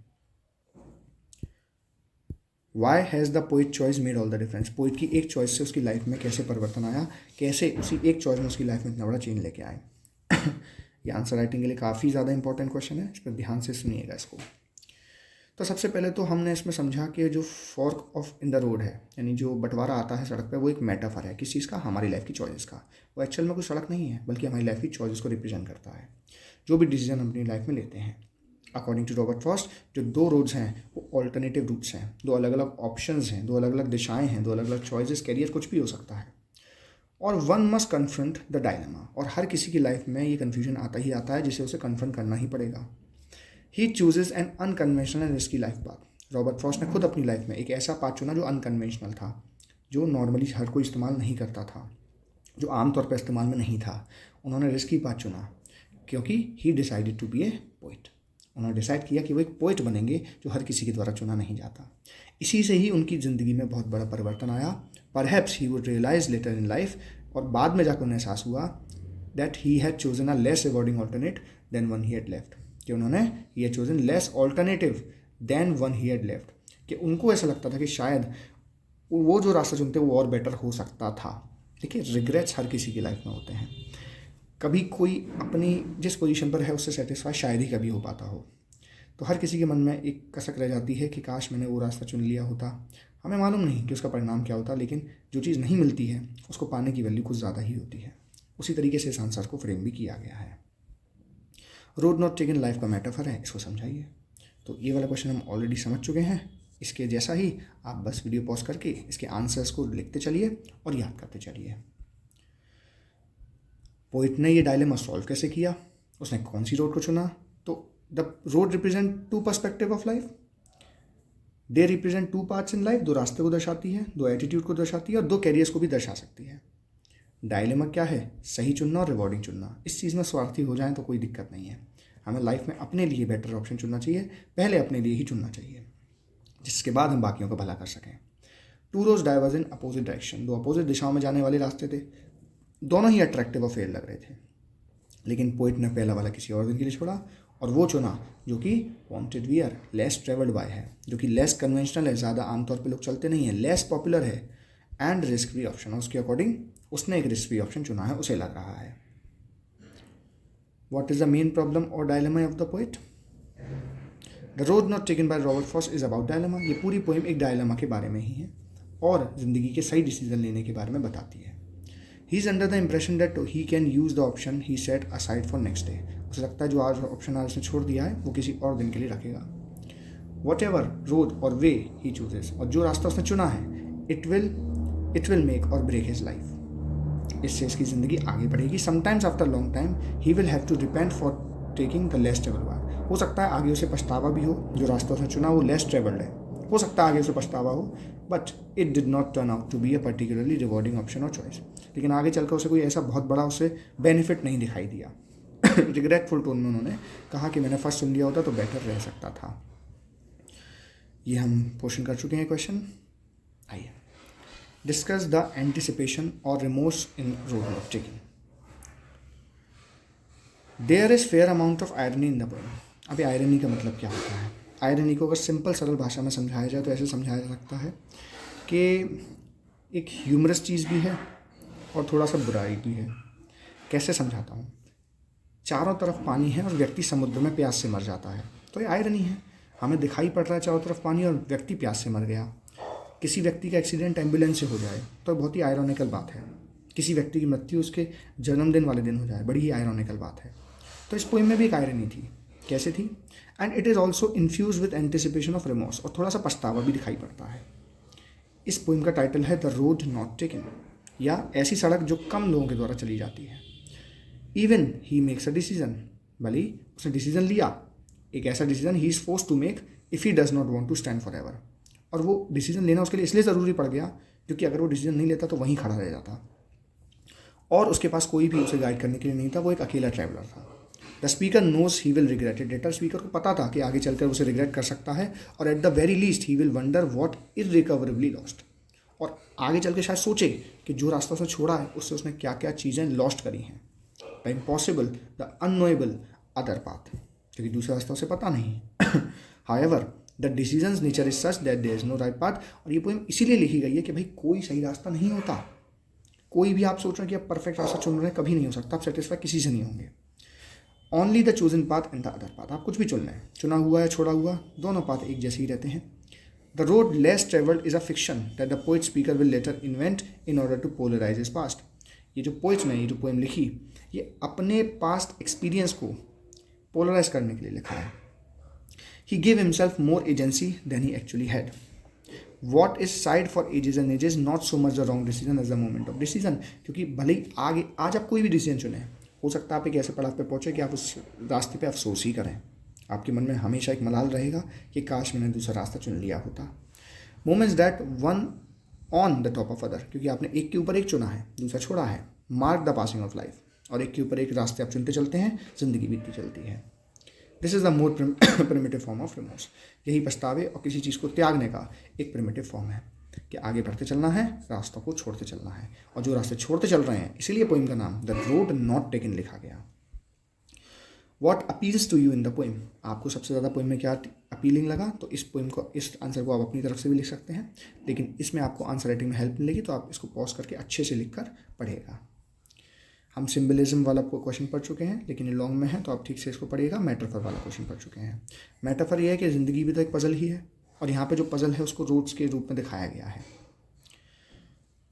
Why has the poet choice made all the difference? Poet की एक चॉइस से उसकी लाइफ में कैसे परिवर्तन आया, कैसे उसी एक चॉइस में उसकी लाइफ में इतना बड़ा चेंज लेके आए। ये आंसर राइटिंग के लिए काफ़ी ज़्यादा इंपॉर्टेंट क्वेश्चन है, इस पर ध्यान से सुनिएगा इसको। तो सबसे पहले तो हमने इसमें समझा कि जो fork of in the road है, यानी जो बंटवारा आता है सड़क पे, वो एक मेटाफर है किस चीज़ का? हमारी लाइफ की चॉइस का। वो एक्चुअल में कोई सड़क नहीं है, बल्कि हमारी लाइफ की चॉइस को रिप्रेजेंट करता है। जो भी डिसीजन हम अपनी लाइफ में लेते हैं, अकॉर्डिंग टू रॉबर्ट फ्रॉस्ट, जो दो रोड्स हैं वो ऑल्टरनेटिव रूट्स हैं, दो अलग अलग ऑप्शंस हैं, दो अलग अलग दिशाएँ हैं, दो अलग अलग चॉइसेस, कैरियर, कुछ भी हो सकता है। और one must confront the dilemma, और हर किसी की लाइफ में ये कन्फ्यूजन आता ही आता है जिसे उसे कन्फ्रंट करना ही पड़ेगा। He chooses an unconventional and risky life path. Robert Frost ने खुद अपनी लाइफ में एक ऐसा पाथ चुना जो अनकन्वेंशनल था, जो नॉर्मली हर कोई इस्तेमाल नहीं करता था, जो आमतौर पर इस्तेमाल में नहीं था। उन्होंने रिस्की पाथ चुना क्योंकि he decided to be a poet. उन्होंने डिसाइड किया कि वो एक पोइट बनेंगे, जो हर किसी के द्वारा चुना नहीं जाता। इसी से ही उनकी ज़िंदगी में बहुत बड़ा परिवर्तन आया। Perhaps he would realise later in life, और बाद में जाकर उन्हें एहसास हुआ that he had chosen a less rewarding alternate than one he had left, कि उन्होंने he had chosen less alternative than one he had left, कि उनको ऐसा लगता था कि शायद वो जो रास्ता चुनते वो और बेटर हो सकता था। देखिए, रिग्रेट्स हर किसी की लाइफ में होते हैं। कभी कोई अपनी जिस पोजीशन पर है उससे सेटिस्फाई शायद ही कभी हो पाता हो, तो हर किसी के मन में एक कसक रह जाती है कि काश मैंने वो रास्ता चुन लिया होता। हमें मालूम नहीं कि उसका परिणाम क्या होता, लेकिन जो चीज़ नहीं मिलती है उसको पाने की वैल्यू कुछ ज़्यादा ही होती है। उसी तरीके से इस आंसर को फ्रेम भी किया गया है। रोड नॉट टेकन लाइफ का मेटाफर है, इसको समझाइए। तो ये वाला क्वेश्चन हम ऑलरेडी समझ चुके हैं। इसके जैसा ही आप बस वीडियो पॉज करके इसके आंसर्स को लिखते चलिए और याद करते चलिए। पोइट ने ये डायलेमा सॉल्व कैसे किया, उसने कौन सी रोड को चुना? तो the road represent two perspective of life, they represent two parts in life. दो रास्ते को दर्शाती है, दो एटीट्यूड को दर्शाती है और दो कैरियर्स को भी दर्शा सकती है। डायलेमा क्या है? सही चुनना और रिवॉर्डिंग चुनना। इस चीज़ में स्वार्थी हो जाए तो कोई दिक्कत नहीं है। हमें लाइफ में अपने लिए बेटर ऑप्शन चुनना चाहिए, पहले अपने लिए ही चुनना चाहिए, जिसके बाद हम बाकियों को भला कर सकें। Two roads diverge in opposite direction, दो अपोजिट दिशाओं में जाने वाले रास्ते थे, दोनों ही अट्रैक्टिव और फेयर लग रहे थे, लेकिन पोइट ने पहला वाला किसी और दिन के लिए छोड़ा और वो चुना जो कि wanted wear, less travelled by है, जो कि लेस कन्वेंशनल है, ज़्यादा आमतौर पे लोग चलते नहीं हैं, लेस पॉपुलर है एंड रिस्क फ्री ऑप्शन है। उसके अकॉर्डिंग उसने एक रिस्क फ्री ऑप्शन चुना है, उसे लग रहा है। What is the main problem और dilemma of the poet? The road not taken by Robert Frost is about dilemma. ये पूरी पोइम एक डायलेमा के बारे में ही है और ज़िंदगी के सही डिसीजन लेने के बारे में बताती है। He is under the impression that he can use the option he set aside for next day. उसे लगता है जो आज ऑप्शन आज उसने छोड़ दिया है वो किसी और दिन के लिए रखेगा। वट एवर रोड और वे ही चूजेस, और जो रास्ता उसने चुना है इट विल मेक और ब्रेक हिज लाइफ। इससे इसकी ज़िंदगी आगे बढ़ेगी। Sometimes after long time he will have to repent for taking the less travel one. हो सकता है आगे उसे पछतावा भी हो, जो रास्ता उसने चुना वो लेस ट्रेवल्ड है, हो सकता है आगे उसे पछतावा हो, but it did not turn out to be a particularly rewarding option और चॉइस। लेकिन आगे चलकर उसे कोई ऐसा बहुत बड़ा उसे बेनिफिट नहीं दिखाई दिया। रिग्रेटफुल टोन में उन्होंने कहा कि मैंने फर्स्ट सुन लिया होता तो बेटर रह सकता था। ये हम पोर्शन कर चुके हैं क्वेश्चन। आइए डिस्कस द एंटिसिपेशन और remorse in road not taking. There is fair amount of irony in the poem. अभी आयरनी का मतलब क्या होता है? आयरनी को अगर सिंपल सरल भाषा में समझाया जाए तो ऐसे समझाया जा सकता है कि एक ह्यूमरस चीज़ भी है और थोड़ा सा बुराई भी है। कैसे समझाता हूँ? चारों तरफ पानी है और व्यक्ति समुद्र में प्यास से मर जाता है, तो ये आयरनी है। हमें दिखाई पड़ रहा है चारों तरफ पानी और व्यक्ति प्यास से मर गया। किसी व्यक्ति का एक्सीडेंट एम्बुलेंस से हो जाए तो बहुत ही आयरॉनिकल बात है। किसी व्यक्ति की मृत्यु उसके जन्मदिन वाले दिन हो जाए, बड़ी ही आयरॉनिकल बात है। तो इस पोइम में भी एक आयरनी थी। कैसे थी? And it is also infuse with anticipation of remorse, और थोड़ा सा पछतावा भी दिखाई पड़ता है। इस पोइम का टाइटल है द रोड नॉट टेकन, या ऐसी सड़क जो कम लोगों के द्वारा चली जाती है। Even he makes a decision, भले ही उसने डिसीजन लिया, एक ऐसा decision he is force to make if he does not want to stand for ever. और वो डिसीजन लेना उसके लिए इसलिए ज़रूरी पड़ गया क्योंकि अगर वो डिसीजन नहीं लेता तो वहीं खड़ा रह जाता, और उसके पास कोई भी उसे गाइड करने के लिए नहीं था। वो एक अकेला ट्रैवलर था। The speaker knows he will regret it later. Speaker को पता था कि आगे चलकर उसे रिग्रेट कर सकता है, और at the very least he will wonder what irrecoverably lost. और आगे चल के शायद सोचे कि जो रास्ता उसने छोड़ा है उससे उसने क्या क्या चीज़ें लॉस्ट करी हैं। The impossible, the unknowable other path, क्योंकि दूसरा रास्ता उसे पता नहीं। However the decision's nature is such that there is no right path. और ये पोएम इसीलिए लिखी गई है कि भाई कोई सही रास्ता नहीं होता। कोई भी आप सोच रहे हैं कि आप परफेक्ट रास्ता चुन रहे हैं, कभी नहीं हो सकता। आप सेटिस्फाई किसी से नहीं होंगे। Only the chosen path and the other path. आप कुछ भी चुन लें, चुना हुआ है छोड़ा हुआ, दोनों पाथ एक जैसे ही रहते हैं। The road less travelled is a fiction that the poet speaker will later invent in order to polarise his past. ये जो पोइट ने ये जो पोएम लिखी, ये अपने पास्ट एक्सपीरियंस को पोलराइज करने के लिए लिखा है। He give himself more agency than he actually had. What is sighed for ages and ages not so much the wrong decision as the moment of decision. क्योंकि भले ही आगे आज आप कोई भी डिसीजन चुने, हो सकता है आप एक ऐसे पड़ाव पे पहुँचे कि आप उस रास्ते पे अफसोस ही करें। आपके मन में हमेशा एक मलाल रहेगा कि काश मैंने दूसरा रास्ता चुन लिया होता। Moments that one on the top of other, क्योंकि आपने एक के ऊपर एक चुना है, दूसरा छोड़ा है। Mark the passing of life, और एक के ऊपर एक रास्ते आप चुनते चलते हैं, ज़िंदगी बीतती चलती है। This is the more primitive form of remorse. यही पछतावे और किसी चीज़ को त्यागने का एक प्रिमिटिव फॉर्म है कि आगे बढ़ते चलना है, रास्तों को छोड़ते चलना है। और जो रास्ते छोड़ते चल रहे हैं, इसीलिए पोइम का नाम द रोड नॉट टेकन लिखा गया। What appeals to you in the poem. आपको सबसे ज़्यादा पोइम में क्या अपीलिंग लगा? तो इस पोइम को, इस आंसर को आप अपनी तरफ से भी लिख सकते हैं, लेकिन इसमें आपको आंसर राइटिंग में हेल्प मिलेगी, तो आप इसको पॉज करके अच्छे से लिख कर पढ़िएगा। हम सिम्बलिज्म वाला क्वेश्चन पढ़ चुके हैं, लेकिन ये लॉन्ग में है तो आप ठीक से इसको पढ़िएगा। मेटाफर वाला क्वेश्चन पढ़ चुके हैं। मेटाफर ये है कि ज़िंदगी भी तो एक पजल ही है, और यहाँ पे जो पजल है उसको रोड्स के रूप में दिखाया गया है।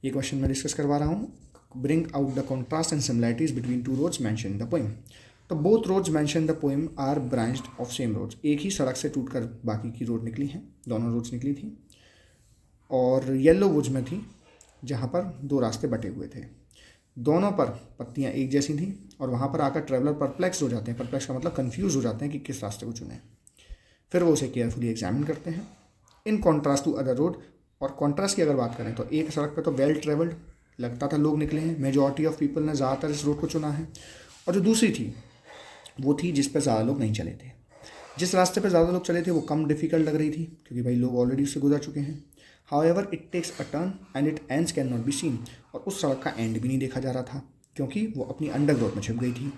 ये क्वेश्चन मैं डिस्कस करवा रहा हूँ। Bring out the contrast and similarities between two roads mention in the poem. तो both roads mention in the poem are branched off same roads. एक ही सड़क से टूटकर बाकी की रोड निकली हैं, दोनों रोड्स निकली थी, और येलो वुड्स में थी जहाँ पर दो रास्ते बटे हुए थे। दोनों पर पत्तियाँ एक जैसी थीं, और वहाँ पर आकर ट्रैवलर परप्लेक्स हो जाते हैं। परप्लेक्स का मतलब कन्फ्यूज़ हो जाते हैं कि किस रास्ते को चुनें। फिर वो उसे केयरफुली एग्जामिन करते हैं in contrast to other road. और कॉन्ट्रास्ट की अगर बात करें तो एक सड़क पे तो वेल ट्रेवल्ड लगता था, लोग निकले हैं, मेजॉरिटी ऑफ पीपल ने ज़्यादातर इस रोड को चुना है। और जो दूसरी थी वो थी जिस पर ज़्यादा लोग नहीं चले थे। जिस रास्ते पर ज़्यादा लोग चले थे वो कम डिफ़िकल्ट लग रही थी, क्योंकि भाई लोग ऑलरेडी उससे गुजर चुके हैं। However it takes a turn and it ends can not be seen. और उस सड़क का एंड भी नहीं देखा जा रहा था, क्योंकि वो अपनी अंडरग्रोथ में छिप गई थी।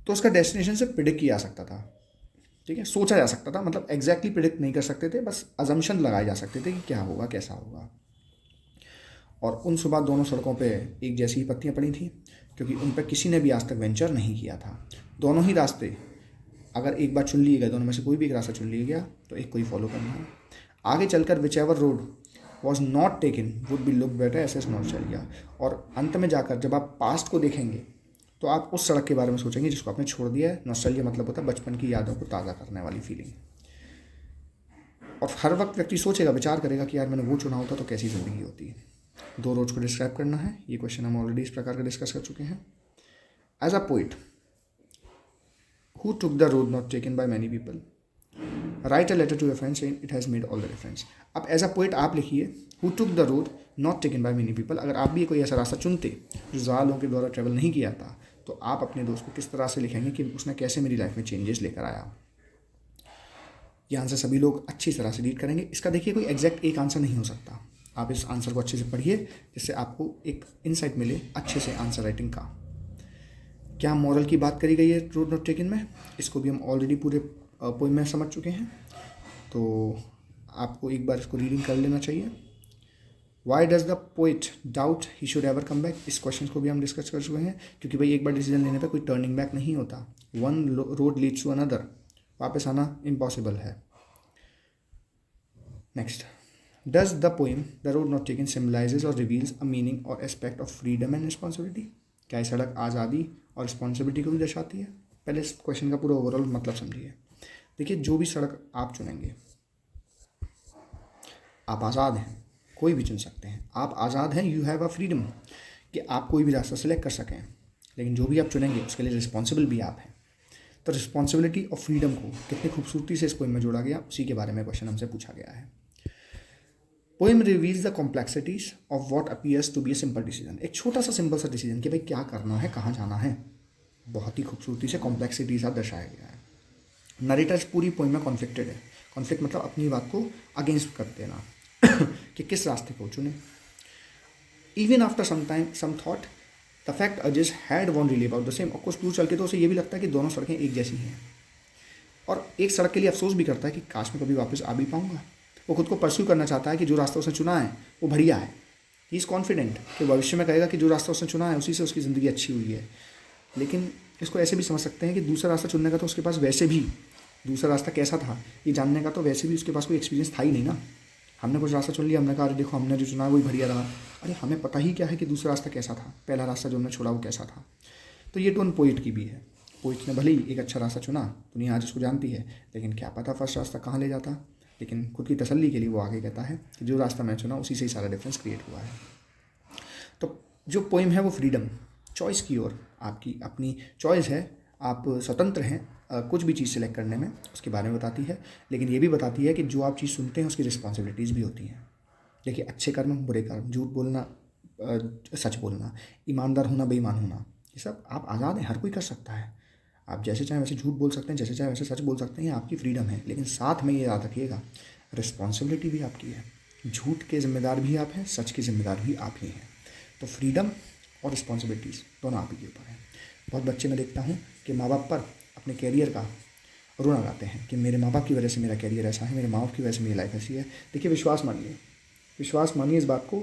तो उसका डेस्टिनेशन से प्रिडिक्ट किया जा सकता था, ठीक है, सोचा जा सकता था, मतलब एग्जैक्टली प्रिडिक्ट नहीं कर सकते थे, बस अजम्पशन लगाए जा सकते थे कि क्या होगा कैसा होगा। और उन सुबह दोनों सड़कों पे एक जैसी ही पत्तियाँ पड़ी थी, क्योंकि उन पर किसी ने भी आज तक वेंचर नहीं किया था। दोनों ही रास्ते अगर एक बार चुन लिए गए, दोनों में से कोई भी एक रास्ता चुन लिया गया तो एक को ही फॉलो करना है। आगे चलकर which ever road was not taken would be look better S S nostalgia. और अंत में जाकर जब आप पास्ट को देखेंगे तो आप उस सड़क के बारे में सोचेंगे जिसको आपने छोड़ दिया है। नॉस्टैल्जिया मतलब होता है बचपन की यादों को ताज़ा करने वाली फीलिंग। और हर वक्त व्यक्ति सोचेगा, विचार करेगा कि यार मैंने वो चुना होता तो कैसी ज़िंदगी होती। दो रोड्स को डिस्क्राइब करना है, ये क्वेश्चन हम ऑलरेडी इस प्रकार का डिस्कस कर चुके हैं। As a poet who took the road not taken by many people, write a letter to your friends saying it has made all the difference. अब एज अ पोइट आप लिखिए who took the road not taken by many people. अगर आप भी कोई ऐसा रास्ता चुनते जो ज़्यादा लोगों के द्वारा ट्रैवल नहीं किया था, तो आप अपने दोस्त को किस तरह से लिखेंगे कि उसने कैसे मेरी लाइफ में चेंजेस लेकर आया। ये आंसर सभी लोग अच्छी तरह से रीड करेंगे। इसका देखिए कोई एग्जैक्ट एक आंसर नहीं हो सकता। आप इस आंसर को अच्छे से पढ़िए जिससे आपको एक इनसाइट मिले अच्छे से आंसर राइटिंग का। क्या मॉरल की बात करी गई है रोड नॉट टेकन में, इसको भी हम ऑलरेडी पूरे पोइम में समझ चुके हैं, तो आपको एक बार इसको रीडिंग कर लेना चाहिए। Why does the poet doubt he should ever come back, इस क्वेश्चन को भी हम डिस्कस कर चुके हैं, क्योंकि भाई एक बार डिसीजन लेने पे कोई टर्निंग बैक नहीं होता, one road leads to another, वापस आना इम्पॉसिबल है। Next, does the poem the road not taken symbolises और रिवील्स अ मीनिंग और aspect of freedom and responsibility, क्या ये सड़क आज़ादी और रिस्पॉन्सिबिलिटी को भी दर्शाती है? पहले इस क्वेश्चन का पूरा ओवरऑल मतलब समझिए। देखिए, जो भी सड़क आप चुनेंगे, आप आज़ाद हैं, कोई भी चुन सकते हैं, आप आज़ाद हैं, यू हैव अ फ्रीडम कि आप कोई भी रास्ता सेलेक्ट कर सकें, लेकिन जो भी आप चुनेंगे उसके लिए रिस्पॉन्सिबल भी आप हैं। तो रिस्पॉन्सिबिलिटी और फ्रीडम को कितनी खूबसूरती से इस पोइम में जोड़ा गया, उसी के बारे में क्वेश्चन हमसे पूछा गया है। Poem reveals the complexities of what appears to be a simple decision, एक छोटा सा सिंपल सा डिसीजन कि भाई क्या करना है, कहाँ जाना है, बहुत ही खूबसूरती से कॉम्प्लेक्सिटी साथ दर्शाया गया है। नरेटर्स पूरी पोइम में कॉन्फ्लिक्टेड है, कॉन्फ्लिक्ट मतलब अपनी बात को अगेंस्ट कर देना कि किस रास्ते को चुने। Even after some thought the fact as is had one really about the same, और कुछ दूर चल के तो उसे ये भी लगता है कि दोनों सड़कें एक जैसी हैं, और एक सड़क के लिए अफसोस भी करता है कि काश मैं कभी वापस आ भी पाऊंगा। वो खुद को परस्यू करना चाहता है कि जो रास्ता उसने चुना है वो बढ़िया है, ही इज़ कॉन्फिडेंट कि भविष्य में कहेगा कि जो रास्ता उसने चुना है उसी से उसकी ज़िंदगी अच्छी हुई है। लेकिन इसको ऐसे भी समझ सकते हैं कि दूसरा रास्ता चुनने का तो उसके पास वैसे भी, दूसरा रास्ता कैसा था ये जानने का तो वैसे भी उसके पास कोई एक्सपीरियंस था ही नहीं ना। हमने कुछ रास्ता चुन लिया, हमने कहा अरे देखो हमने जो चुना वही बढ़िया रहा, अरे हमें पता ही क्या है कि दूसरा रास्ता कैसा था, पहला रास्ता जो हमने छोड़ा वो कैसा था। तो ये टोन पोइट की भी है, पोइट ने भले ही एक अच्छा रास्ता चुना, दुनिया आज उसको जानती है, लेकिन क्या पता फर्स्ट रास्ता कहाँ ले जाता। लेकिन खुद की तसल्ली के लिए वो आगे कहता है कि जो रास्ता मैं चुना उसी से ही सारा डिफरेंस क्रिएट हुआ है। तो जो पोइम है वो फ्रीडम, चॉइस की ओर, आपकी अपनी चॉइस है, आप स्वतंत्र हैं कुछ भी चीज़ सेलेक्ट करने में, उसके बारे में बताती है। लेकिन ये भी बताती है कि जो आप चीज़ सुनते हैं उसकी रिस्पॉन्सिबिलिटीज़ भी होती हैं। देखिए, अच्छे कर्म, बुरे कर्म, झूठ बोलना, सच बोलना, ईमानदार होना, बेईमान होना, ये सब आप आज़ाद हैं, हर कोई कर सकता है। आप जैसे चाहें वैसे झूठ बोल सकते हैं, जैसे चाहें वैसे सच बोल सकते हैं, ये आपकी फ्रीडम है। लेकिन साथ में ये याद रखिएगा, रिस्पॉन्सिबिलिटी भी आपकी है, झूठ के जिम्मेदार भी आप हैं, सच के जिम्मेदार भी आप ही हैं। तो फ्रीडम और रिस्पॉन्सिबिलिटीज़ दोनों आप ही के ऊपर हैं। बहुत बच्चे मैं देखता हूँ कि माँ बाप पर अपने कैरियर का रोना गाते हैं कि मेरे माँ बाप की वजह से मेरा कैरियर ऐसा है, मेरे माँ बाप की वजह से मेरी लाइफ ऐसी है। देखिए, विश्वास मानिए इस बात को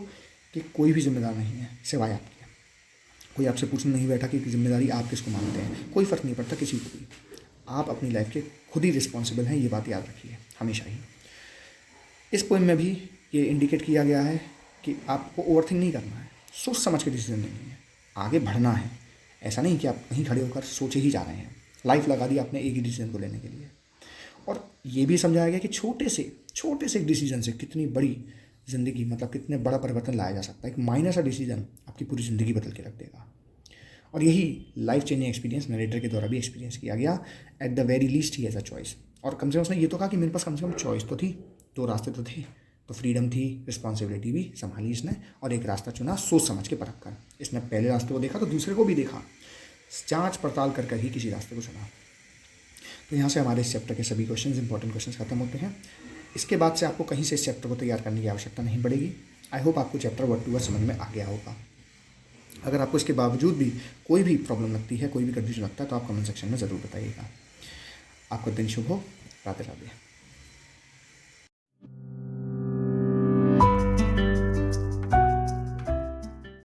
कि कोई भी जिम्मेदार नहीं है सिवाय आपके। कोई आपसे पूछने नहीं बैठा कि जिम्मेदारी आप किसको मानते हैं, कोई फ़र्क नहीं पड़ता किसी को भी। आप अपनी लाइफ के खुद ही रिस्पॉन्सिबल हैं, ये बात याद रखिए हमेशा ही। इस पोइम में भी ये इंडिकेट किया गया है कि आपको ओवरथिंक नहीं करना है, सोच समझ के डिसीजन लेनी है, आगे बढ़ना है। ऐसा नहीं कि आप कहीं खड़े होकर सोचे ही जा रहे हैं, लाइफ लगा दी आपने एक ही डिसीजन को लेने के लिए। और ये भी समझाया गया कि छोटे से एक डिसीजन से कितनी बड़ी ज़िंदगी, मतलब कितने बड़ा परिवर्तन लाया जा सकता है। एक माइनर सा डिसीजन आपकी पूरी ज़िंदगी बदल के रख देगा। और यही लाइफ चेंजिंग एक्सपीरियंस नरेटर के द्वारा भी एक्सपीरियंस किया गया। At the very least he has a choice, और कम से कम उसने ये तो कहा कि मेरे पास कम से कम चॉइस तो थी, दो रास्ते तो थे, तो फ्रीडम थी, रिस्पॉन्सिबिलिटी भी संभाली इसने, और एक रास्ता चुना सोच समझ के परख कर। इसने पहले रास्ते को देखा तो दूसरे को भी देखा, जांच पड़ताल कर ही किसी रास्ते को चुना। तो यहाँ से हमारे इस चैप्टर के सभी क्वेश्चंस, इंपॉर्टेंट क्वेश्चंस खत्म होते हैं। इसके बाद से आपको कहीं से इस चैप्टर को तैयार करने की आवश्यकता नहीं पड़ेगी। आई होप आपको चैप्टर वर्ड टू वर्ड समझ में आ गया होगा। अगर आपको इसके बावजूद भी कोई भी प्रॉब्लम लगती है, कोई भी कन्फ्यूजन लगता है, तो आप कमेंट सेक्शन में ज़रूर बताइएगा। आपका दिन शुभ हो। राधे राधे।